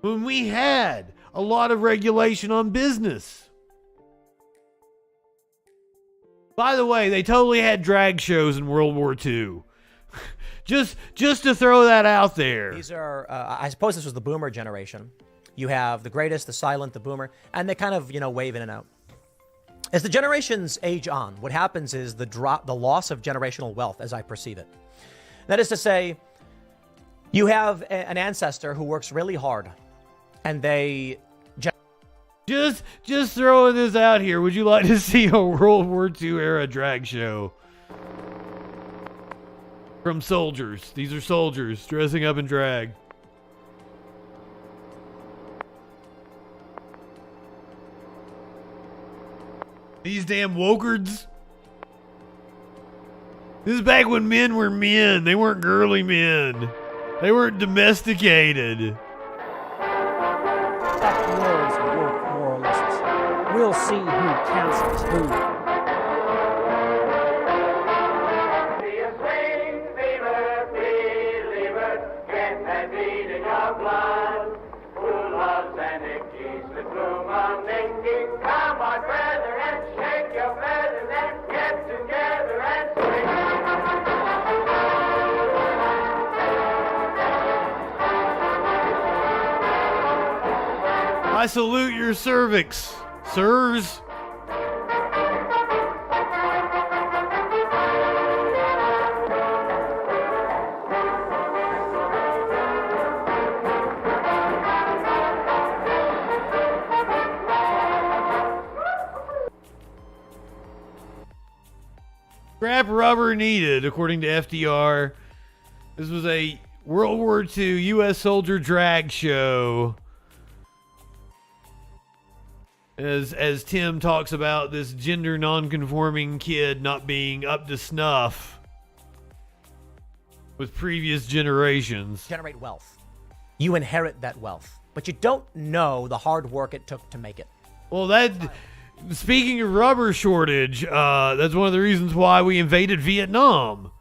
When we had a lot of regulation on business. By the way, they totally had drag shows in World War II. just to throw that out there. These are, I suppose this was the boomer generation. You have the greatest, the silent, the boomer, and they kind of, wave in and out. As the generations age on, what happens is the loss of generational wealth, as I perceive it. That is to say, you have an ancestor who works really hard, and they... Just throwing this out here. Would you like to see a World War II era drag show? From soldiers. These are soldiers dressing up in drag. These damn wokards. This is back when men were men. They weren't girly men. They weren't domesticated. We'll see who cancels who. I salute your cervix. Sirs. Scrap rubber needed, according to FDR. This was a World War II U.S. soldier drag show. As Tim talks about this gender non-conforming kid not being up to snuff with previous generations. Generate wealth. You inherit that wealth, but you don't know the hard work it took to make it. Well, speaking of rubber shortage, that's one of the reasons why we invaded Vietnam.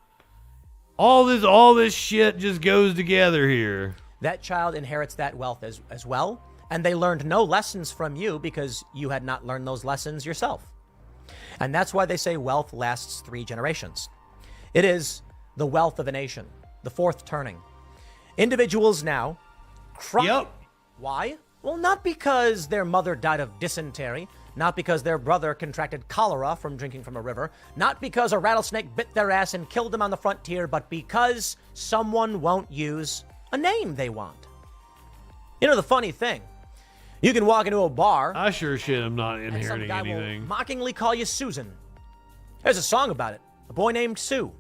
All this shit just goes together here. That child inherits that wealth as well. And they learned no lessons from you because you had not learned those lessons yourself. And that's why they say wealth lasts 3 generations. It is the wealth of a nation, the fourth turning. Individuals now cry. Yep. Why? Well, not because their mother died of dysentery, not because their brother contracted cholera from drinking from a river, not because a rattlesnake bit their ass and killed them on the frontier, but because someone won't use a name they want. You know the funny thing? You can walk into a bar. I sure shit am not inheriting and some guy anything. Will mockingly call you Susan. There's a song about it. A boy named Sue.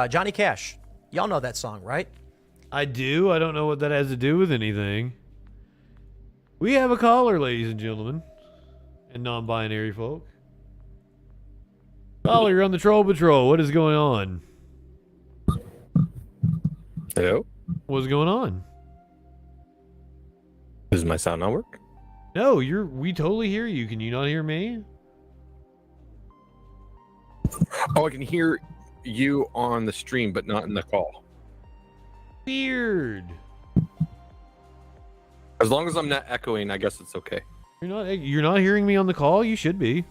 Johnny Cash. Y'all know that song, right? I do. I don't know what that has to do with anything. We have a caller, ladies and gentlemen. And non-binary folk. Caller, you're on the Troll Patrol. What is going on? Hello? What's going on? Does my sound not work? No, we totally hear you. Can you not hear me? Oh, I can hear you on the stream, but not in the call. Weird. As long as I'm not echoing, I guess it's okay. You're not hearing me on the call? You should be.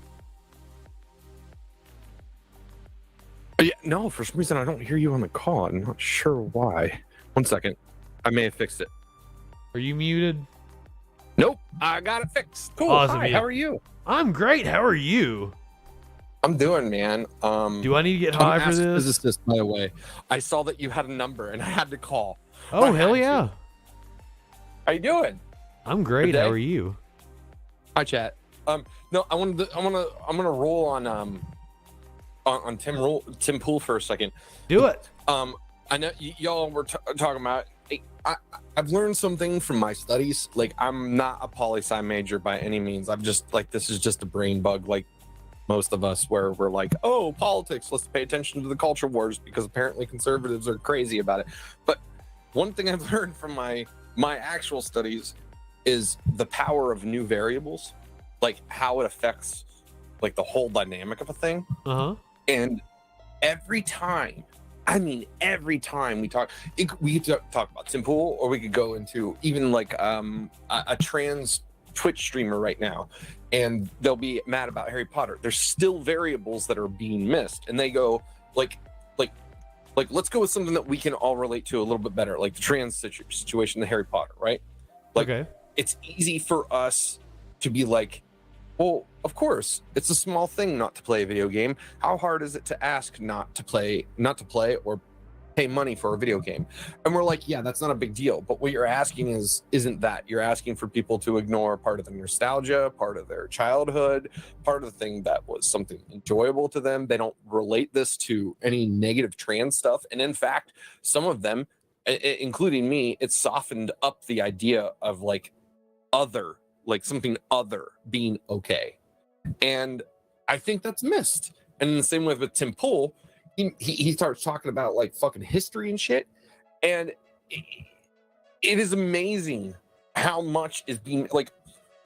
Yeah, no, for some reason I don't hear you on the call. I'm not sure why. 1 second. I may have fixed it. Are you muted? Nope, I got it fixed. Cool. Awesome. Hi, how are you? I'm great. How are you? I'm doing, man. Do I need to get high for this? Physicist, by the way. I saw that you had a number and I had to call. Oh, hell yeah. How you doing? I'm great. How are you? Hi, chat. No, I'm gonna roll on Tim Pool for a second. Do it. I know y'all were talking about. I've learned something from my studies. Like, I'm not a poli-sci major by any means. I'm just like, this is just a brain bug, like most of us, where we're like, oh, politics, let's pay attention to the culture wars because apparently conservatives are crazy about it. But one thing I've learned from my actual studies is the power of new variables, like how it affects like the whole dynamic of a thing. And every time we talk, we could talk about Tim Pool, or we could go into even like a trans Twitch streamer right now, and they'll be mad about Harry Potter. There's still variables that are being missed, and they go like let's go with something that we can all relate to a little bit better, like the trans situation, the Harry Potter, right? Like, okay, it's easy for us to be like, well, of course, it's a small thing not to play a video game. How hard is it to ask not to play or pay money for a video game? And we're like, yeah, that's not a big deal. But what you're asking isn't that. You're asking for people to ignore part of the nostalgia, part of their childhood, part of the thing that was something enjoyable to them. They don't relate this to any negative trans stuff. And in fact, some of them, including me, it softened up the idea of like other, like something other being okay. And I think that's missed. And in the same way with Tim Pool, he starts talking about like fucking history and shit. And it is amazing how much is being like,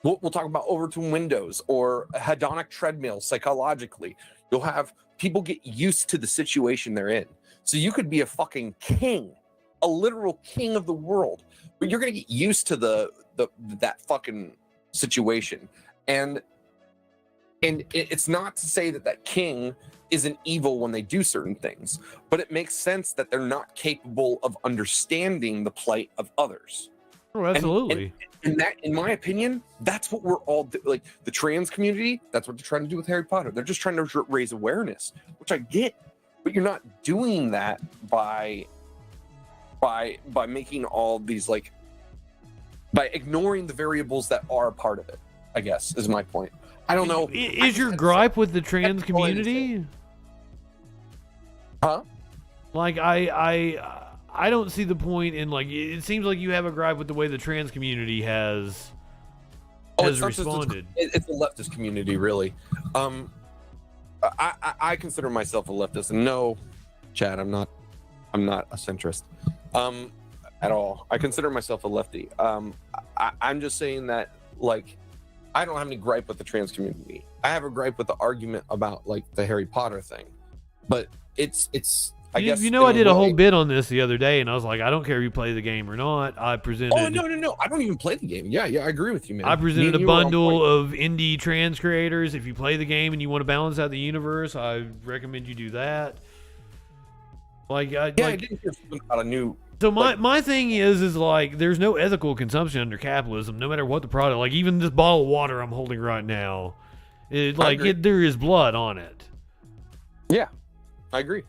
we'll talk about Overton windows or hedonic treadmill psychologically. You'll have people get used to the situation they're in. So you could be a fucking king, a literal king of the world, but you're going to get used to that fucking situation. And it's not to say that king isn't evil when they do certain things, but it makes sense that they're not capable of understanding the plight of others. Oh, absolutely. And that, in my opinion, that's what we're all like. The trans community, that's what they're trying to do with Harry Potter. They're just trying to raise awareness, which I get, but you're not doing that by making all these like, by ignoring the variables that are a part of it, I guess, is my point. I don't know. Is your gripe with the trans community? Huh? Like, I don't see the point in, like, it seems like you have a gripe with the way the trans community has responded. It's the leftist community, really. I consider myself a leftist, and no, Chad, I'm not a centrist at all. I consider myself a lefty. I'm just saying that, like, I don't have any gripe with the trans community. I have a gripe with the argument about like the Harry Potter thing, but it's. I guess I did a whole bit on this the other day, and I was like, I don't care if you play the game or not. I presented. Oh no! I don't even play the game. Yeah, I agree with you, man. I presented a bundle of indie trans creators. If you play the game and you want to balance out the universe, I recommend you do that. Like, I didn't hear something about a new. So my thing is like, there's no ethical consumption under capitalism, no matter what the product. Like, even this bottle of water I'm holding right now, there is blood on it. Yeah, I agree.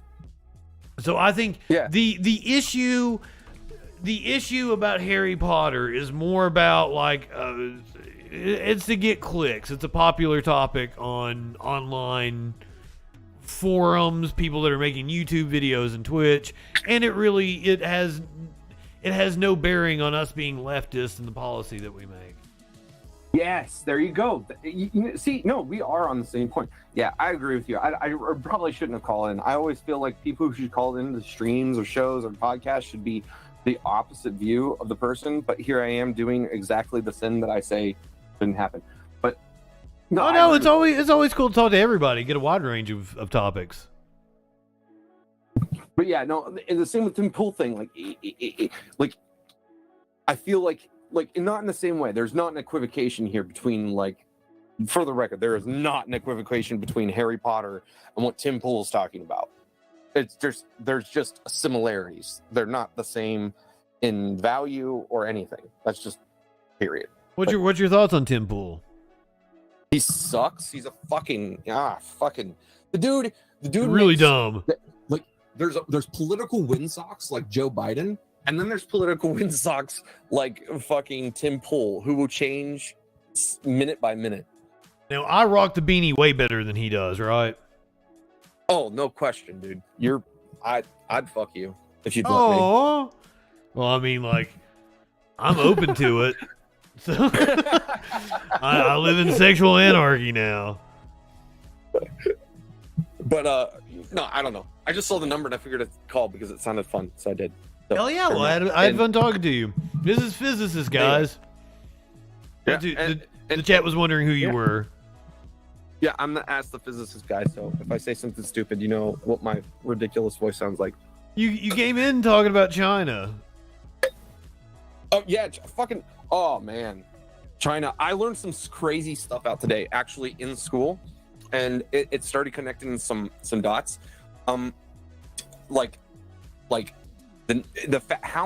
So I think the issue about Harry Potter is more about like it's to get clicks. It's a popular topic on online forums, people that are making YouTube videos and Twitch, and it has no bearing on us being leftists and the policy that we make. Yes, there you go. See, no, we are on the same point. Yeah, I agree with you. I probably shouldn't have called in. I always feel like people who should call into streams or shows or podcasts should be the opposite view of the person. But here I am doing exactly the sin that I say shouldn't happen. But no, it's always cool to talk to everybody, get a wide range of topics. But yeah, no, and the same with the Tim Pool thing. Like I feel like not in the same way. There's not an equivocation here between, like, for the record, there is not an equivocation between Harry Potter and what Tim Pool is talking about. There's just similarities. They're not the same in value or anything. That's just period. What's your thoughts on Tim Pool? He sucks. He's a fucking the dude really dumb. Like, there's political windsocks like Joe Biden. And then there's political windsocks like fucking Tim Pool, who will change minute by minute. Now, I rock the beanie way better than he does, right? Oh, no question, dude. I'd fuck you if you'd let me. Oh, well, I mean, like, I'm open to it. So I live in sexual anarchy now. But no, I don't know. I just saw the number and I figured I'd call because it sounded fun, so I did. So, Hell yeah! Well, I had fun talking to you. This is Physicist, guys. Yeah, the chat was wondering who you were. Yeah, I'm the Ask the Physicist guy, so if I say something stupid, you know what my ridiculous voice sounds like. You came in talking about China. Oh, yeah, fucking... Oh, man. China. I learned some crazy stuff out today, actually, in school, and it started connecting some dots. How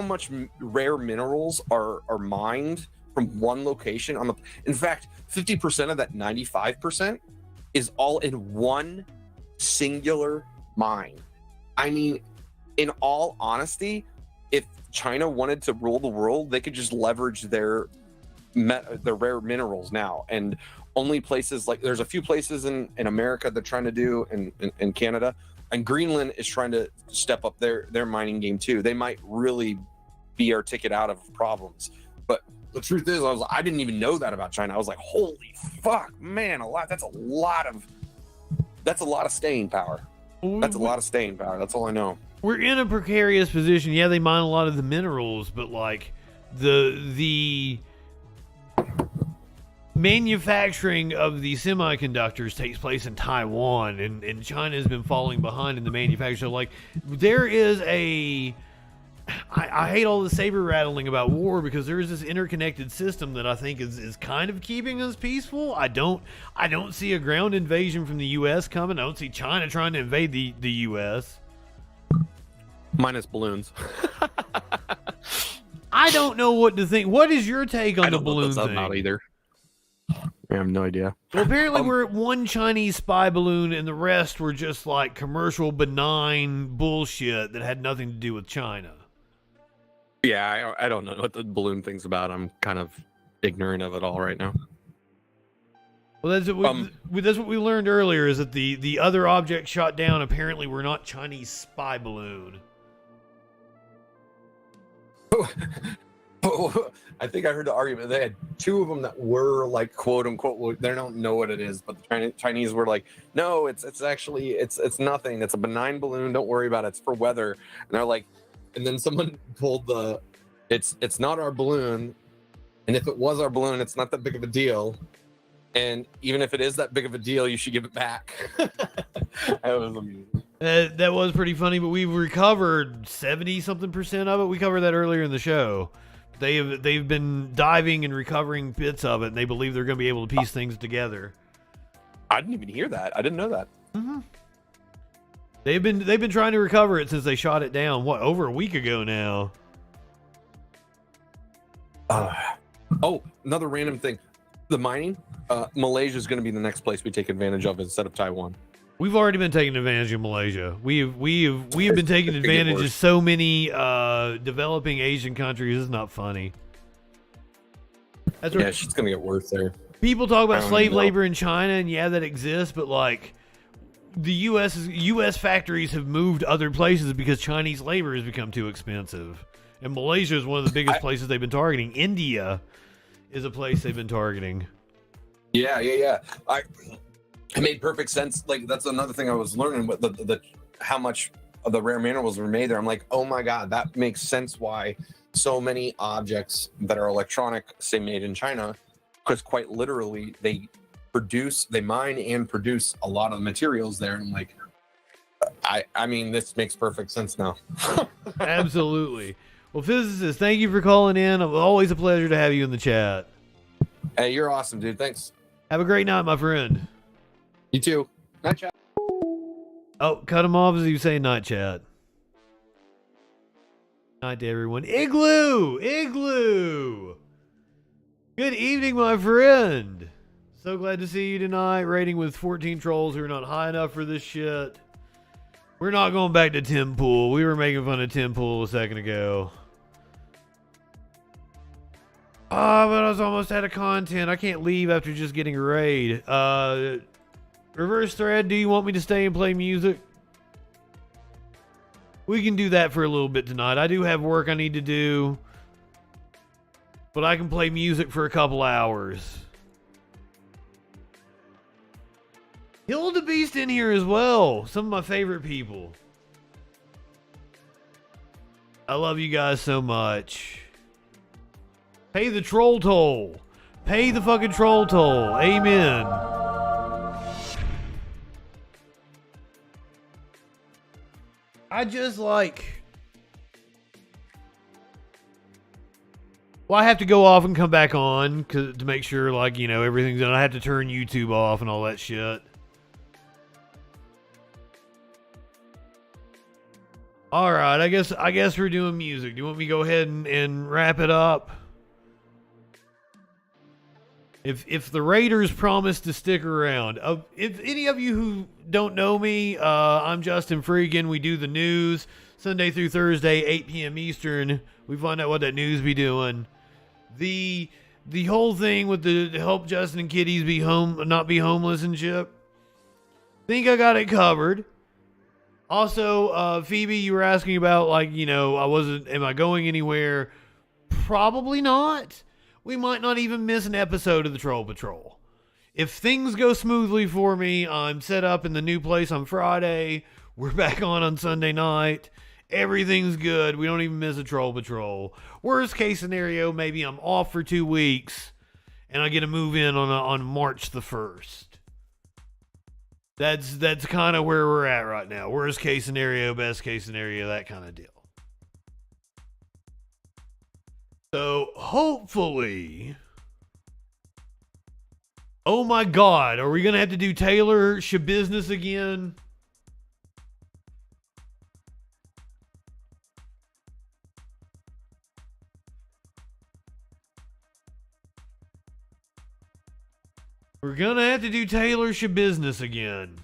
much rare minerals are mined from one location on the... In fact, 50% of that 95% is all in one singular mine. I mean, in all honesty, if China wanted to rule the world, they could just leverage their rare minerals now. And only places like, there's a few places in America they're trying to do, in Canada, and Greenland is trying to step up their mining game too. They might really be our ticket out of problems. But the truth is, I didn't even know that about China. I was like, holy fuck, man, that's a lot of staying power. That's a lot of staying power. That's all I know. We're in a precarious position. Yeah, they mine a lot of the minerals, but like the manufacturing of the semiconductors takes place in Taiwan, and China has been falling behind in the manufacture. So like, there is I hate all the saber rattling about war because there is this interconnected system that I think is kind of keeping us peaceful. I don't see a ground invasion from the U.S. coming. I don't see China trying to invade the U.S. Minus balloons. I don't know what to think. What is your take on the balloon thing? I don't know what either. I have no idea. Well, apparently we're at one Chinese spy balloon and the rest were just like commercial benign bullshit that had nothing to do with China. Yeah, I don't know what the balloon thing's about. I'm kind of ignorant of it all right now. Well, that's what we learned earlier, is that the other objects shot down apparently were not Chinese spy balloon. I think I heard the argument. They had two of them that were like, quote unquote, they don't know what it is, but the Chinese were like, no, it's actually, it's nothing. It's a benign balloon. Don't worry about it. It's for weather. And they're like, and then someone pulled it's not our balloon. And if it was our balloon, it's not that big of a deal. And even if it is that big of a deal, you should give it back. That was amusing. That was pretty funny, but we've recovered 70-something% of it. We covered that earlier in the show. They've been diving and recovering bits of it, and they believe they're going to be able to piece things together. I didn't even hear that. I didn't know that. Mm-hmm. They've been trying to recover it since they shot it down. What, over a week ago now? Oh, another random thing. The mining. Malaysia is going to be the next place we take advantage of instead of Taiwan. We've already been taking advantage of Malaysia. We have been taking advantage of so many developing Asian countries. It's not funny. Yeah, it's going to get worse there. People talk about slave labor in China, and yeah, that exists, but like the U.S. factories have moved other places because Chinese labor has become too expensive. And Malaysia is one of the biggest places they've been targeting. India is a place they've been targeting. Yeah. It made perfect sense. Like, that's another thing I was learning with the how much of the rare minerals were made there. I'm like, oh my God, that makes sense why so many objects that are electronic say made in China, because quite literally they mine and produce a lot of the materials there. And I'm like, I mean, this makes perfect sense now. Absolutely. Well, Physicist, thank you for calling in. Always a pleasure to have you in the chat. Hey, you're awesome, dude. Thanks. Have a great night, my friend. You too. Night chat. Oh, cut him off as you say night chat. Night to everyone. Igloo! Good evening, my friend. So glad to see you tonight. Rating with 14 trolls who are not high enough for this shit. We're not going back to Tim Pool. We were making fun of Tim Pool a second ago. Oh, but I was almost out of content. I can't leave after just getting a raid. Reverse thread, do you want me to stay and play music? We can do that for a little bit tonight. I do have work I need to do. But I can play music for a couple hours. Hilda Beast in here as well. Some of my favorite people. I love you guys so much. Pay the troll toll. Pay the fucking troll toll. Amen. I just like... Well, I have to go off and come back on to make sure, like, you know, everything's done. I have to turn YouTube off and all that shit. All right, I guess we're doing music. Do you want me to go ahead and wrap it up? If the Raiders promise to stick around, if any of you who don't know me, I'm JustinFREAKIN. We do the news Sunday through Thursday, 8 p.m. Eastern. We find out what that news be doing. The whole thing with the help Justin and kitties not be homeless and shit. Think I got it covered. Also, Phoebe, you were asking about, like, you know, am I going anywhere? Probably not. We might not even miss an episode of the Troll Patrol. If things go smoothly for me, I'm set up in the new place on Friday. We're back on Sunday night. Everything's good. We don't even miss a Troll Patrol. Worst case scenario, maybe I'm off for 2 weeks and I get to move in on March the 1st. That's kind of where we're at right now. Worst case scenario, best case scenario, that kind of deal. So hopefully, oh my God, are we going to have to do Taylor Shabusiness again? We're going to have to do Taylor Shabusiness again.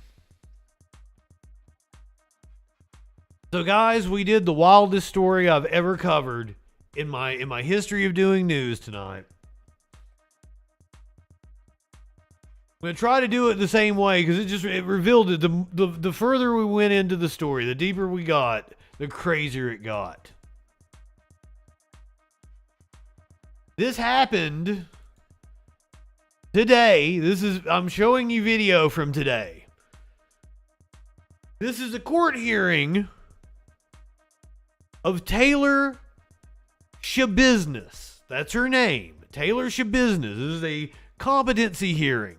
So guys, we did the wildest story I've ever covered in my history of doing news tonight. I'm going to try to do it the same way because it revealed it. The further we went into the story, the deeper we got, the crazier it got. This happened today. I'm showing you video from today. This is a court hearing of Taylor Shabusiness. That's her name. Taylor Shabusiness. This is a competency hearing.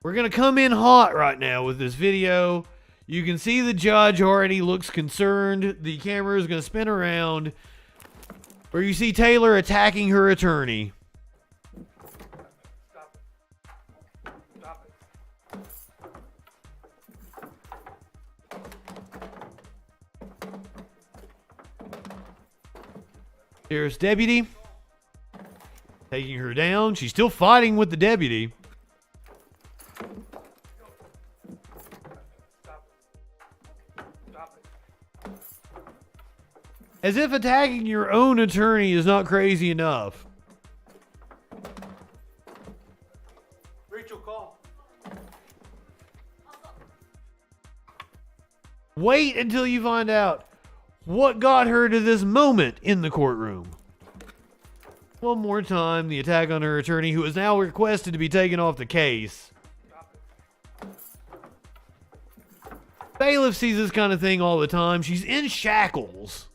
We're going to come in hot right now with this video. You can see the judge already looks concerned. The camera is going to spin around where you see Taylor attacking her attorney. Sheriff's deputy taking her down. She's still fighting with the deputy. As if attacking your own attorney is not crazy enough. Rachel, call. Wait until you find out what got her to this moment in the courtroom. One more time, the attack on her attorney, who is now requested to be taken off the case. Bailiff sees this kind of thing all the time. She's in shackles.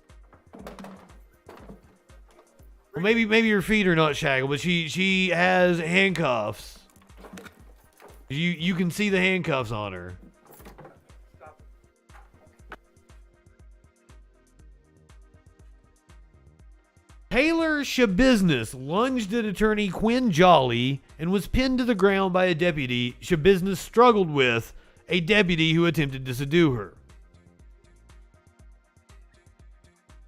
Well, maybe her feet are not shackled, but she has handcuffs. You can see the handcuffs on her. Taylor Shabusiness lunged at attorney Quinn Jolly and was pinned to the ground by a deputy Shabusiness struggled with, a deputy who attempted to subdue her.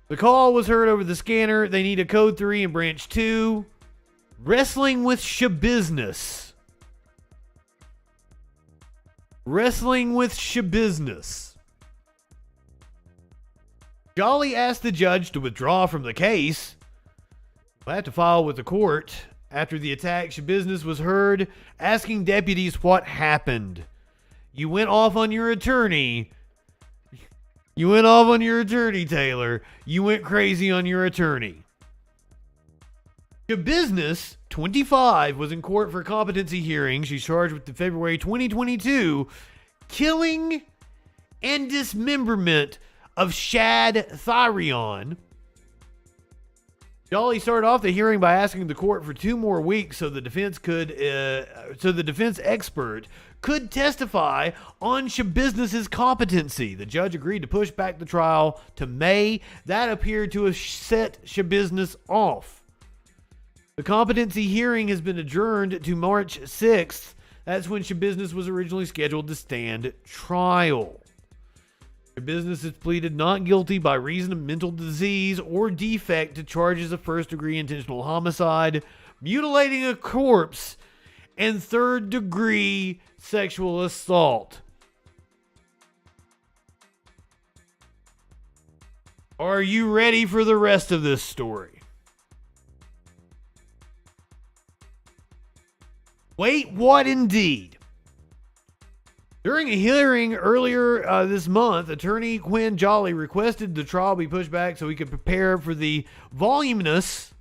The call was heard over the scanner. They need a code 3 in branch 2. Wrestling with Shabusiness. Wrestling with Shabusiness. Jolly asked the judge to withdraw from the case, had to file with the court after the attack. Shabusiness was heard asking deputies what happened. You went off on your attorney. You went off on your attorney, Taylor. You went crazy on your attorney. Shabusiness, 25, was in court for a competency hearing. She's charged with the February 2022 killing and dismemberment of Shad Thyrion. Jolly started off the hearing by asking the court for 2 more weeks so the defense expert could testify on Shabusiness's competency. The judge agreed to push back the trial to May. That appeared to have set Shabusiness off. The competency hearing has been adjourned to March 6th. That's when Shabusiness was originally scheduled to stand trial. Shabusiness has pleaded not guilty by reason of mental disease or defect to charges of first-degree intentional homicide, mutilating a corpse, and third-degree sexual assault. Are you ready for the rest of this story? Wait, what indeed? During a hearing earlier this month, attorney Quinn Jolly requested the trial be pushed back so he could prepare for the voluminous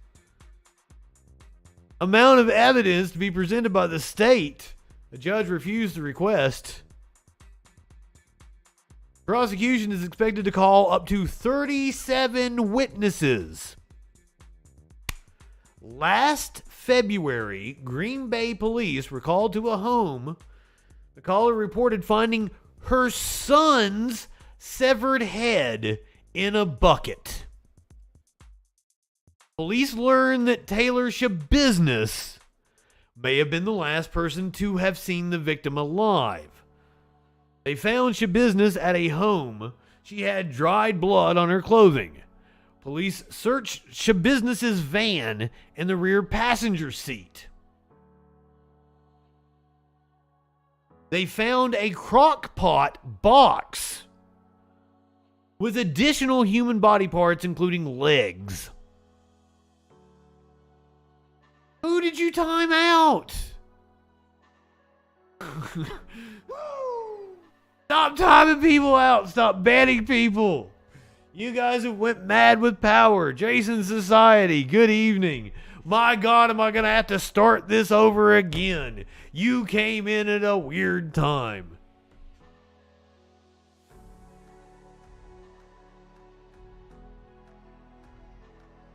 amount of evidence to be presented by the state. The judge refused the request. Prosecution is expected to call up to 37 witnesses. Last February, Green Bay police were called to a home. The caller reported finding her son's severed head in a bucket. Police learned that Taylor Shabusiness may have been the last person to have seen the victim alive. They found Shabusiness at a home. She had dried blood on her clothing. Police searched Shabusiness's van in the rear passenger seat. They found a crock pot box with additional human body parts, including legs. Who did you time out? Stop timing people out. Stop banning people. You guys have went mad with power. Jason Society, good evening. My God, am I going to have to start this over again? You came in at a weird time.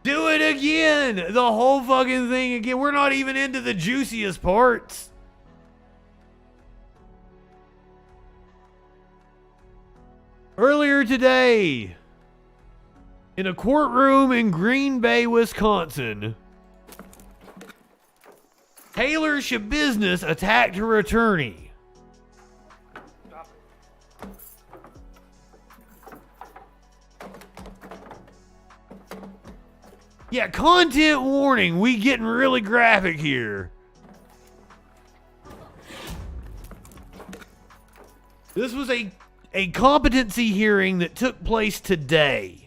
Do it again. The whole fucking thing again. We're not even into the juiciest parts. Earlier today, in a courtroom in Green Bay, Wisconsin, Taylor Shabusiness attacked her attorney. Yeah, content warning. We getting really graphic here. This was a competency hearing that took place today.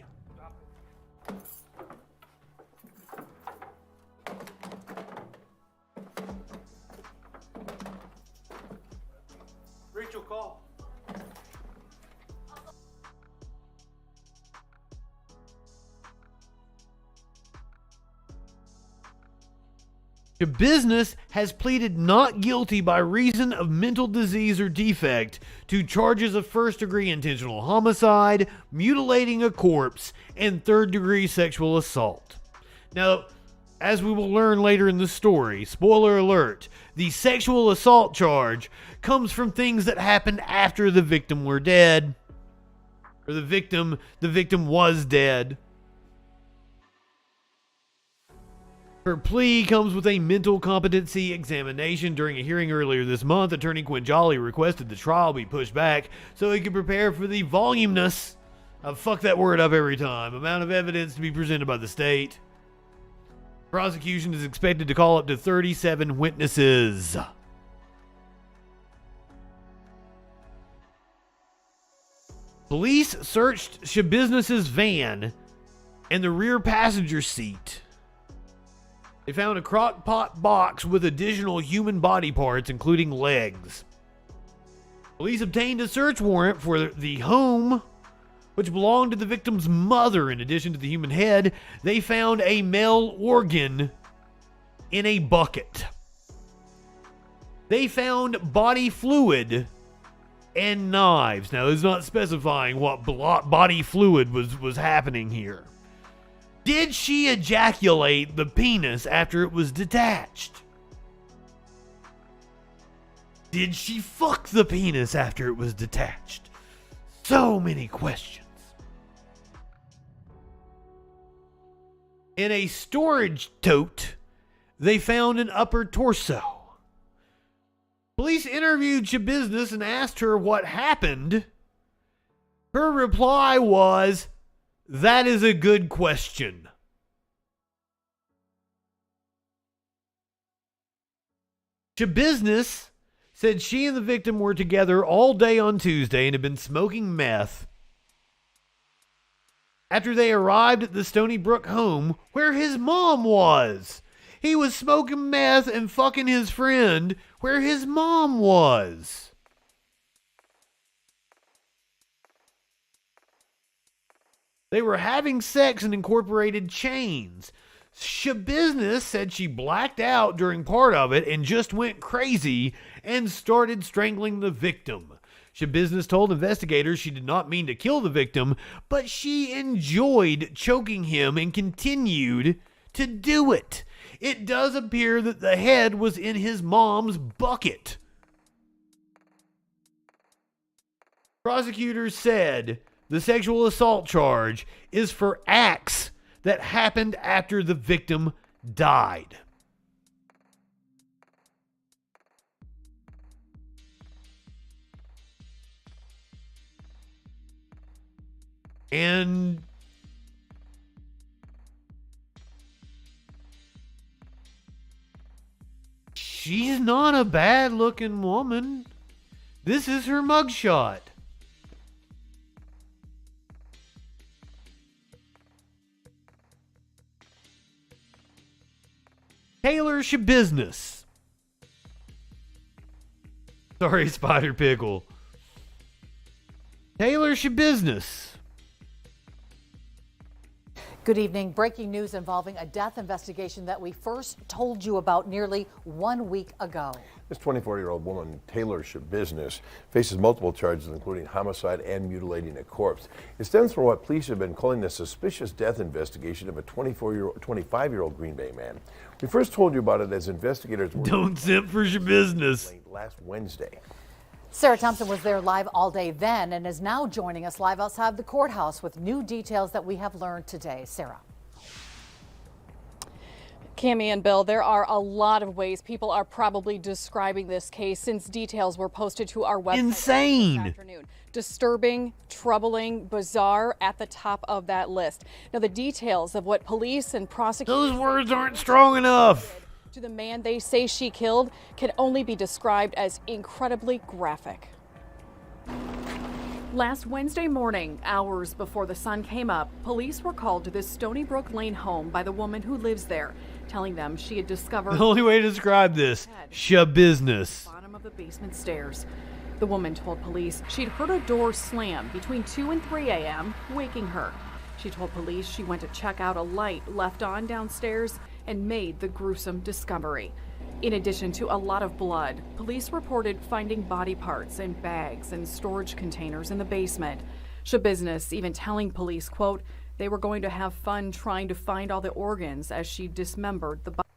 Rachel, call. Shabusiness has pleaded not guilty by reason of mental disease or defect to charges of first-degree intentional homicide, mutilating a corpse, and third-degree sexual assault. Now, as we will learn later in the story, spoiler alert, the sexual assault charge comes from things that happened after the victim were dead, or the victim was dead. Her plea comes with a mental competency examination. During a hearing earlier this month, attorney Quinn Jolly requested the trial be pushed back so he could prepare for the voluminous, fuck that word up every time, amount of evidence to be presented by the state. Prosecution is expected to call up to 37 witnesses. Police searched Shabusiness's van and the rear passenger seat. They found a crock pot box with additional human body parts, including legs. Police obtained a search warrant for the home, which belonged to the victim's mother. In addition to the human head, they found a male organ in a bucket. They found body fluid and knives. Now, it's not specifying what body fluid was happening here. Did she ejaculate the penis after it was detached? Did she fuck the penis after it was detached? So many questions. In a storage tote, they found an upper torso. Police interviewed Shabusiness and asked her what happened. Her reply was, "That is a good question." Shabusiness said she and the victim were together all day on Tuesday and had been smoking meth. After they arrived at the Stony Brook home where his mom was. He was smoking meth and fucking his friend where his mom was. They were having sex and incorporated chains. Shabusiness said she blacked out during part of it and just went crazy and started strangling the victim. Shabusiness told investigators she did not mean to kill the victim, but she enjoyed choking him and continued to do it. It does appear that the head was in his mom's bucket. Prosecutors said the sexual assault charge is for acts that happened after the victim died. And she's not a bad-looking woman. This is her mugshot. Taylor Shabusiness. Sorry, Spider Pickle. Taylor Shabusiness. Good evening. Breaking news involving a death investigation that we first told you about nearly 1 week ago. This 24-year-old woman, Taylor Shabusiness, faces multiple charges, including homicide and mutilating a corpse. It stems from what police have been calling the suspicious death investigation of a 25-year-old Green Bay man. We first told you about it as investigators were... Don't simp for Shabusiness. ...last Wednesday. Sarah Thompson was there live all day then and is now joining us live outside the courthouse with new details that we have learned today. Sarah. Cammie and Bill, there are a lot of ways people are probably describing this case since details were posted to our website Insane. this afternoon. Disturbing, troubling, bizarre at the top of that list. Now, the details of what police and prosecutors... Those words aren't strong enough. ...to the man they say she killed can only be described as incredibly graphic. Last Wednesday morning, hours before the sun came up, police were called to this Stony Brook Lane home by the woman who lives there, telling them she had discovered... The only way to describe this, Shabusiness. ...bottom of the basement stairs. The woman told police she'd heard a door slam between 2 and 3 a.m., waking her. She told police she went to check out a light left on downstairs and made the gruesome discovery. In addition to a lot of blood, police reported finding body parts in bags and storage containers in the basement. Shabusiness even telling police, quote, they were going to have fun trying to find all the organs as she dismembered the body.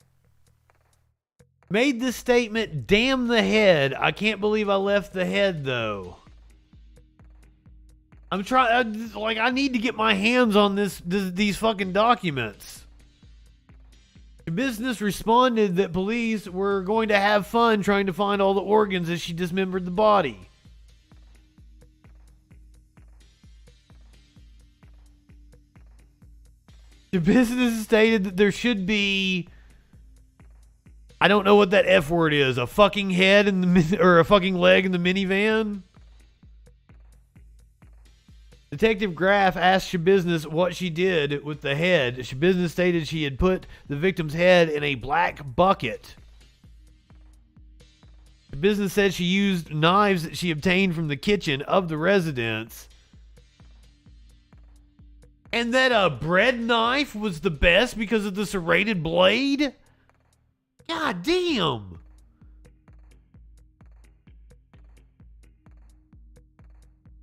Made the statement, damn the head. I can't believe I left the head, though. I'm trying, I need to get my hands on these fucking documents. Business responded that police were going to have fun trying to find all the organs as she dismembered the body. The business stated that there should be, I don't know what that F word is, a fucking head in the or a fucking leg in the minivan. Detective Graff asked Shabiznes what she did with the head. Shabiznes stated she had put the victim's head in a black bucket. Shabiznes said she used knives that she obtained from the kitchen of the residence. And that a bread knife was the best because of the serrated blade? God damn.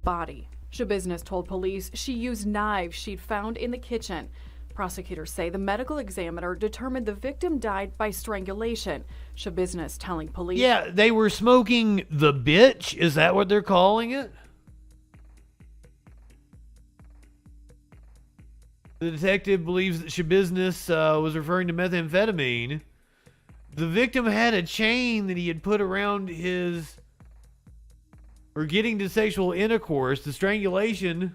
Body. Shabiznes told police she used knives she'd found in the kitchen. Prosecutors say the medical examiner determined the victim died by strangulation. Shabiznes telling police... Yeah, they were smoking the bitch? Is that what they're calling it? The detective believes that Shabiznes was referring to methamphetamine. The victim had a chain that he had put around his... or getting to sexual intercourse. The strangulation...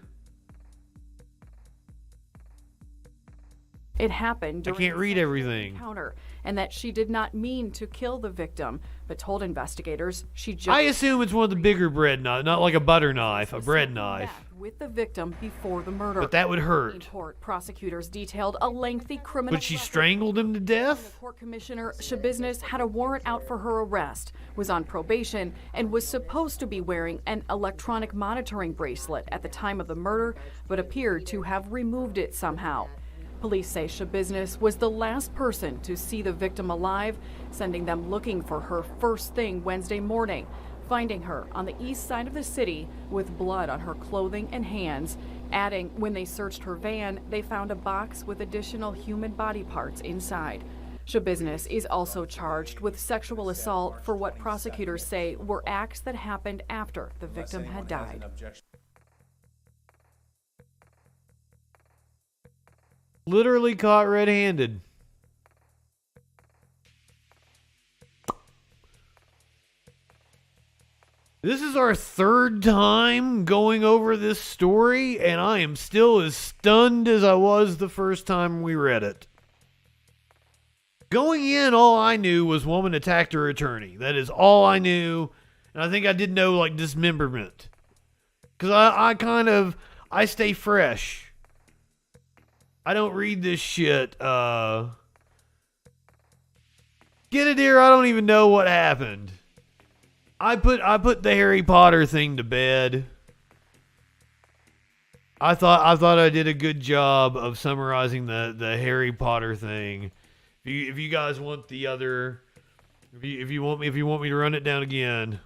It happened during I can't read everything. Encounter, and that she did not mean to kill the victim, but told investigators she just... I assume it's one of the bigger bread knives, not like a butter knife, a bread knife. ...with the victim before the murder. But that would hurt. In court, prosecutors detailed a lengthy criminal... But she strangled him to death? Court Commissioner Shabiznes had a warrant out for her arrest, was on probation, and was supposed to be wearing an electronic monitoring bracelet at the time of the murder, but appeared to have removed it somehow. Police say Shabiznes was the last person to see the victim alive, sending them looking for her first thing Wednesday morning, finding her on the east side of the city with blood on her clothing and hands, adding when they searched her van, they found a box with additional human body parts inside. Shabiznes is also charged with sexual assault for what prosecutors say were acts that happened after the victim had died. Literally caught red-handed. This is our third time going over this story, and I am still as stunned as I was the first time we read it. Going in, all I knew was woman attacked her attorney. That is all I knew. And I think I did know, like, dismemberment. Because I stay fresh. I don't read this shit. Get it here, I don't even know what happened. I put the Harry Potter thing to bed. I thought I did a good job of summarizing the Harry Potter thing. If you guys want the other, if you want me to run it down again,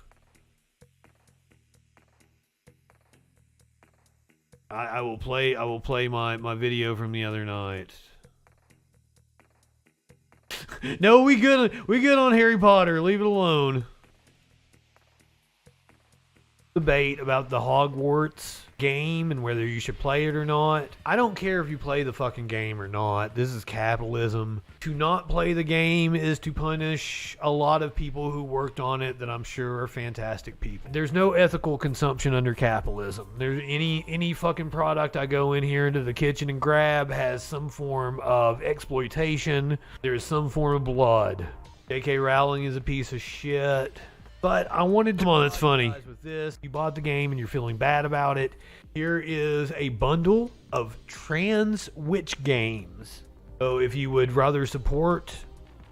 I will play my video from the other night. No, we good on Harry Potter. Leave it alone. Debate about the Hogwarts game and whether you should play it or not. I don't care if you play the fucking game or not. This is capitalism. To not play the game is to punish a lot of people who worked on it that I'm sure are fantastic people. There's no ethical consumption under capitalism. There's any fucking product I go in here into the kitchen and grab has some form of exploitation. There's some form of blood. J.K. Rowling is a piece of shit. But I wanted to... Come on, that's funny. With this, you bought the game and you're feeling bad about it. Here is a bundle of trans witch games. So if you would rather support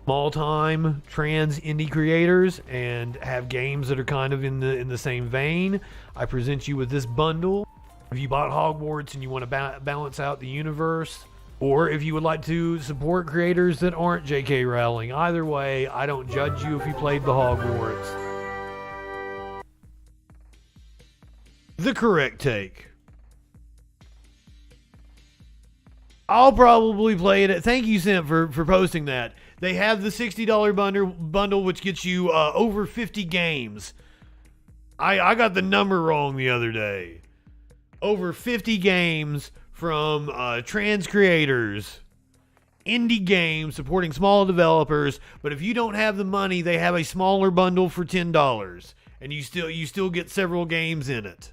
small-time trans indie creators and have games that are kind of in the same vein, I present you with this bundle. If you bought Hogwarts and you want to balance out the universe, or if you would like to support creators that aren't J.K. Rowling, either way, I don't judge you if you played the Hogwarts. The correct take. I'll probably play it. Thank you, Simp, for posting that. They have the $60 bundle, which gets you over 50 games. I got the number wrong the other day. Over 50 games from trans creators. Indie games supporting small developers. But if you don't have the money, they have a smaller bundle for $10. And you still get several games in it.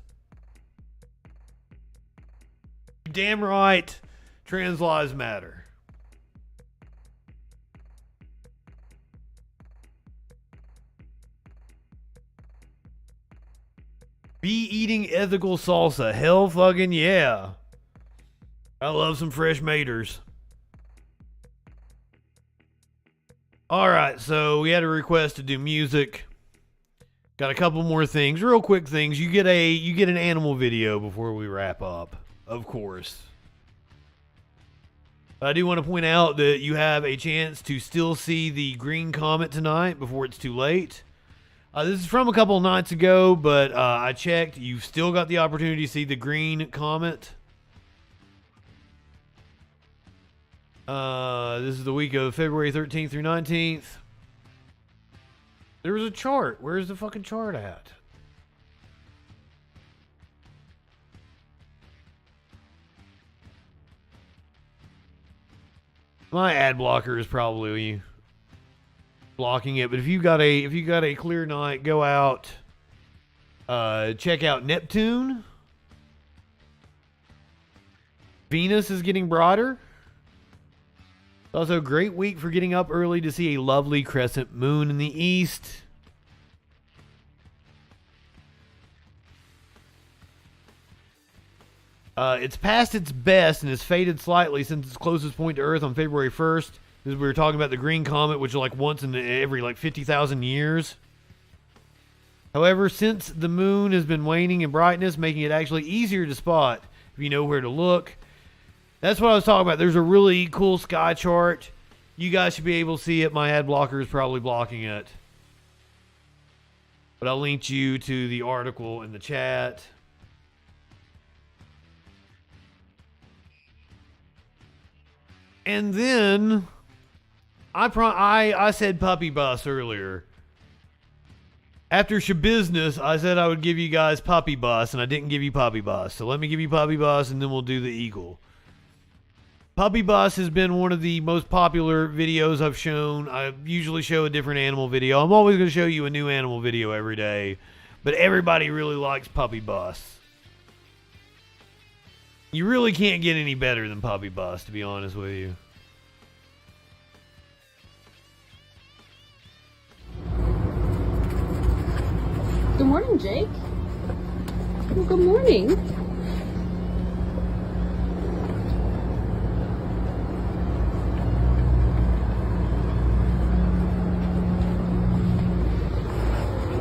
Damn right, trans lives matter. eating ethical salsa. Hell fucking yeah. I love some fresh maters. Alright, so we had a request to do music. Got a couple more things. Real quick things. You get an animal video before we wrap up. Of course. I do want to point out that you have a chance to still see the green comet tonight before it's too late. This is from a couple nights ago, but I checked. You've still got the opportunity to see the green comet. This is the week of February 13th through 19th. There was a chart. Where's the fucking chart at? My ad blocker is probably blocking it, but if you got a clear night, go out, check out Neptune. Venus is getting broader. Also, a great week for getting up early to see a lovely crescent moon in the east. It's past its best and has faded slightly since its closest point to Earth on February 1st. As we were talking about the green comet, which is like once in every like 50,000 years. However, since the moon has been waning in brightness, making it actually easier to spot if you know where to look. That's what I was talking about. There's a really cool sky chart. You guys should be able to see it. My ad blocker is probably blocking it. But I'll link you to the article in the chat. And then I said puppy bus earlier. After Shabusiness, I said I would give you guys puppy bus, and I didn't give you puppy bus. So let me give you puppy bus, and then we'll do the eagle. Puppy bus has been one of the most popular videos I've shown. I usually show a different animal video. I'm always going to show you a new animal video every day. But everybody really likes puppy bus. You really can't get any better than puppy bus, to be honest with you. Good morning, Jake. Well, good morning.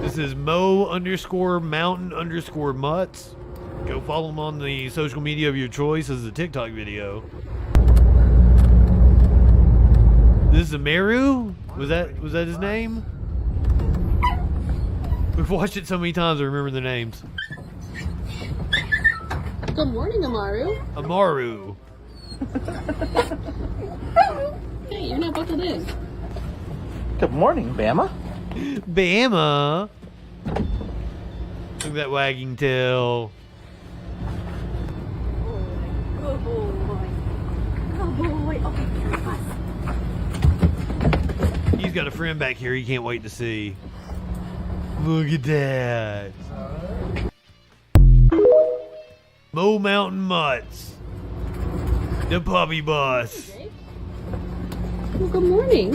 This is Mo_mountain_mutts. Go follow him on the social media of your choice. This is a TikTok video. This is Amaru? Was that his name? We've watched it so many times I remember the names. Good morning, Amaru. Amaru. Hey, you're not buckled in. Good morning, Bama. Bama. Look at that wagging tail. Good boy. Good boy. Okay, He's got a friend back here he can't wait to see. Look at that. Mo Mountain Mutts. The puppy bus. Well, good morning.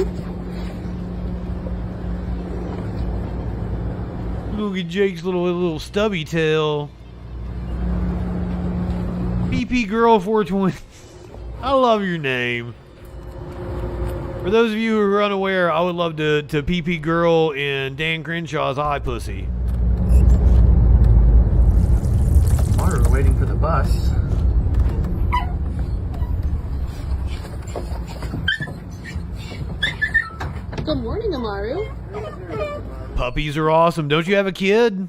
Look at Jake's little stubby tail. PP Girl 420. I love your name. For those of you who are unaware, I would love to PP Girl in Dan Crenshaw's Eye Pussy. We're waiting for the bus. Good morning, Amaru. Puppies are awesome. Don't you have a kid?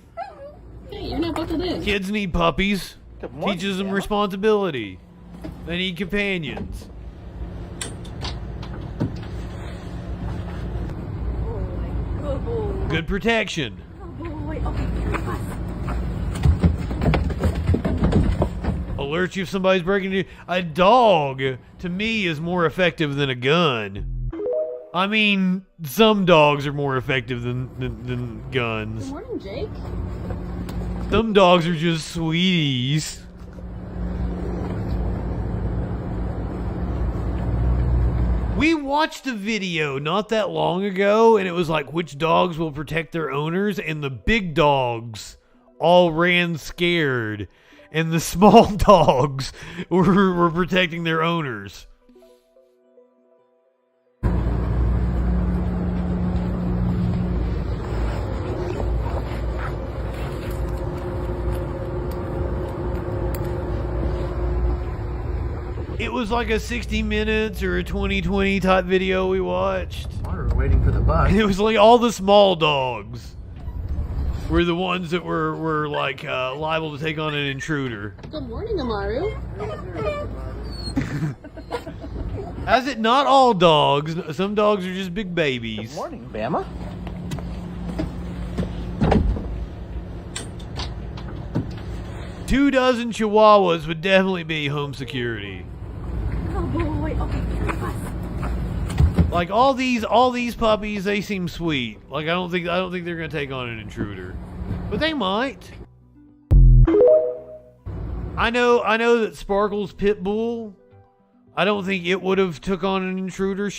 Hey, you're not buckled in. Kids need puppies. Good morning, Teaches them Emma. responsibility. They need companions. Good boy. Good protection. Good boy. Okay, Alert you if somebody's breaking you. A dog, to me, is more effective than a gun. I mean, some dogs are more effective than guns. Good morning, Jake. Some dogs are just sweeties. We watched a video not that long ago, and it was like which dogs will protect their owners, and the big dogs all ran scared, and the small dogs were protecting their owners. It was like a 60 minutes or a 2020 type video we watched. We're waiting for the bus. It was like all the small dogs were the ones that were like liable to take on an intruder. Good morning, Amaru. As it not all dogs. Some dogs are just big babies. Good morning, Bama. Two dozen chihuahuas would definitely be home security. Oh boy. Okay. Like all these puppies, they seem sweet. Like I don't think they're gonna take on an intruder, but they might. I know that Sparkle's pit bull. I don't think it would have took on an intruder.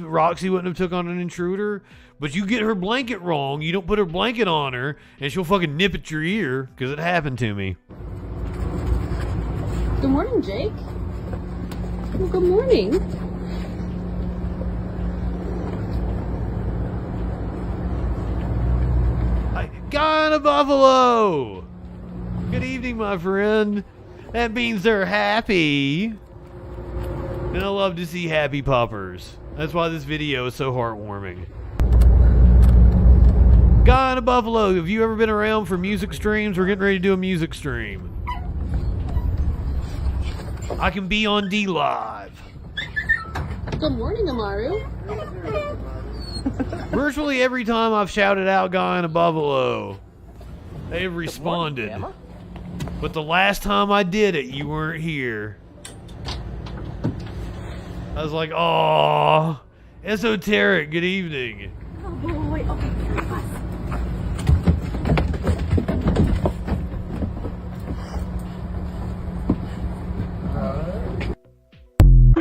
Roxy wouldn't have took on an intruder. But you get her blanket wrong. You don't put her blanket on her, and she'll fucking nip at your ear because it happened to me. Good morning, Jake. Well, good morning. Guy on a buffalo! Good evening, my friend. That means they're happy. And I love to see happy puppers. That's why this video is so heartwarming. Guy on a buffalo, have you ever been around for music streams? We're getting ready to do a music stream. I can be on D Live. Good morning, Amaru. Virtually every time I've shouted out Guy on a buffalo, they've responded. But the last time I did it, you weren't here. I was like, "Aw, esoteric. Good evening." Oh boy. Okay.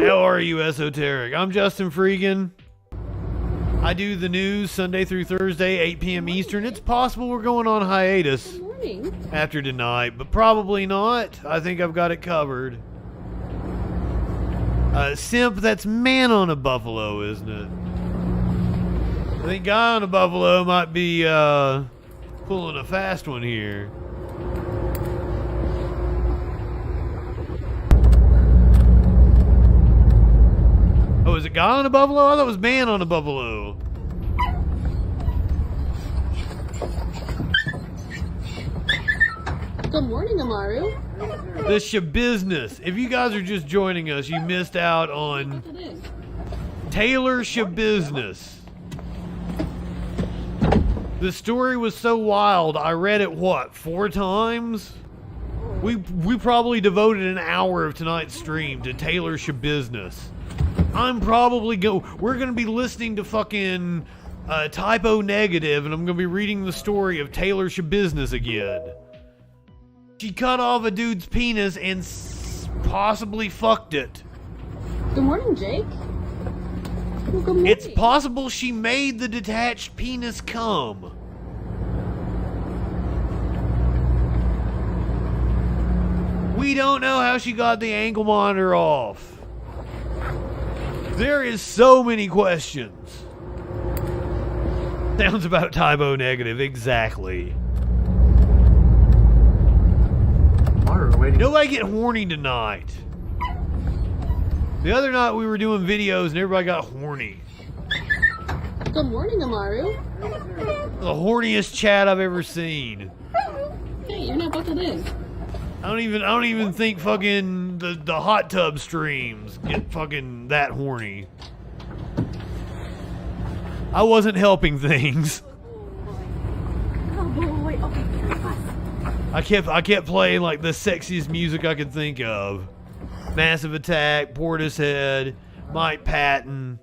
How are you, esoteric? I'm JustinFREAKIN. I do the news Sunday through Thursday, 8 p.m. Eastern. It's possible we're going on hiatus after tonight, but probably not. I think I've got it covered. Simp, that's man on a buffalo, isn't it? I think guy on a buffalo might be pulling a fast one here. Oh, is it guy on a buffalo? I thought it was man on a buffalo. Good morning, Amaru. The Shabusiness. If you guys are just joining us, you missed out on Taylor Shabusiness. The story was so wild, I read it, 4 times? We probably devoted an hour of tonight's stream to Taylor Shabusiness. We're gonna be listening to fucking Typo Negative, and I'm gonna be reading the story of Taylor Shabusiness again. She cut off a dude's penis and possibly fucked it. Good morning, Jake. Well, good morning. It's possible she made the detached penis come. We don't know how she got the ankle monitor off. There is so many questions. Sounds about Typo Negative, exactly. Nobody get horny tonight. The other night we were doing videos and everybody got horny. Good morning, Amaru. The horniest chat I've ever seen. Hey, you're not buckled in. I don't even think fucking the hot tub streams get fucking that horny. I wasn't helping things. Oh boy. Okay. I kept playing like the sexiest music I could think of. Massive Attack, Portishead, Mike Patton.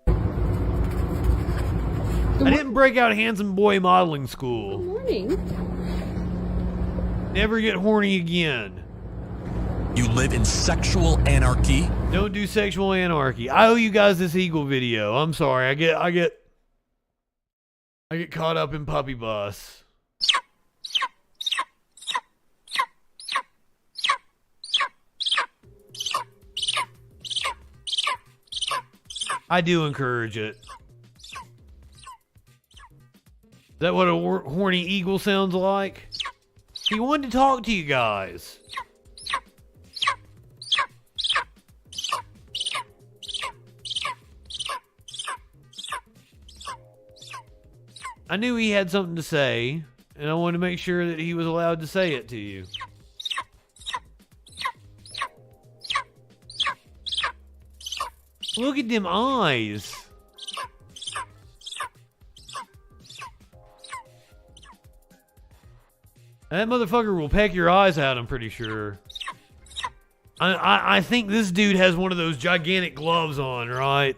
I didn't break out Handsome Boy Modeling School. Good morning. Never get horny again. You live in sexual anarchy? Don't do sexual anarchy. I owe you guys this eagle video. I'm sorry. I get caught up in puppy bus. I do encourage it. Is that what a horny eagle sounds like? He wanted to talk to you guys. I knew he had something to say, and I wanted to make sure that he was allowed to say it to you. Look at them eyes. That motherfucker will peck your eyes out, I'm pretty sure. I think this dude has one of those gigantic gloves on, right?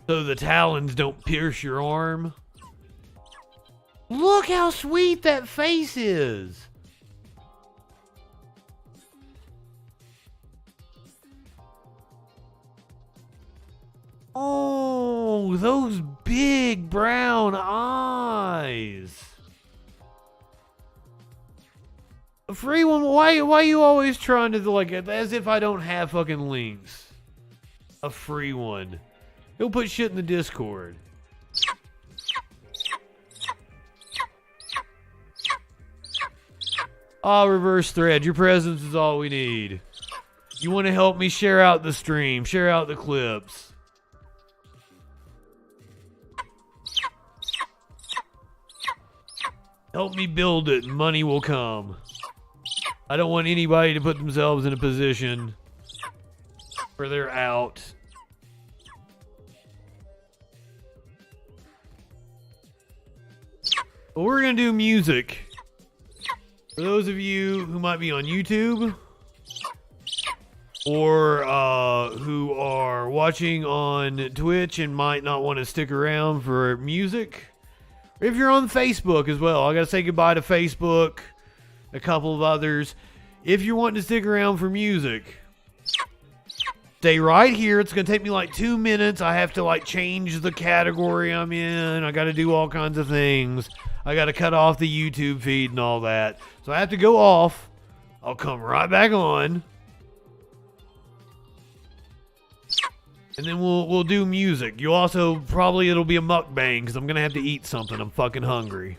So the talons don't pierce your arm. Look how sweet that face is. Oh, those big brown eyes. A free one, why you always trying to like, as if I don't have fucking links. A free one. He'll put shit in the Discord. Reverse thread. Your presence is all we need. You want to help me share out the stream, share out the clips. Help me build it and money will come. I don't want anybody to put themselves in a position where they're out. But we're going to do music. For those of you who might be on YouTube or who are watching on Twitch and might not want to stick around for music, or if you're on Facebook as well, I got to say goodbye to Facebook, a couple of others. If you're wanting to stick around for music, stay right here. It's going to take me like 2 minutes. I have to like change the category I'm in. I got to do all kinds of things. I got to cut off the YouTube feed and all that. So I have to go off. I'll come right back on. And then we'll do music. You also probably it'll be a mukbang because I'm going to have to eat something. I'm fucking hungry.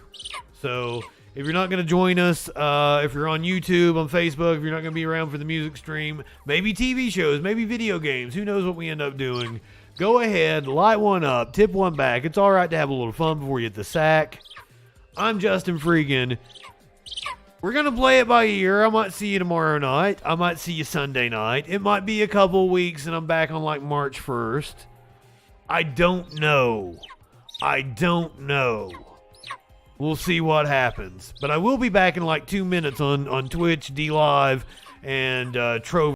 So if you're not going to join us, if you're on YouTube, on Facebook, if you're not going to be around for the music stream, maybe TV shows, maybe video games, who knows what we end up doing. Go ahead, light one up, tip one back. It's all right to have a little fun before you hit the sack. I'm JustinFREAKIN. We're going to play it by ear. I might see you tomorrow night. I might see you Sunday night. It might be a couple of weeks and I'm back on like March 1st. I don't know. We'll see what happens. But I will be back in like 2 minutes on Twitch, D Live, and Trover.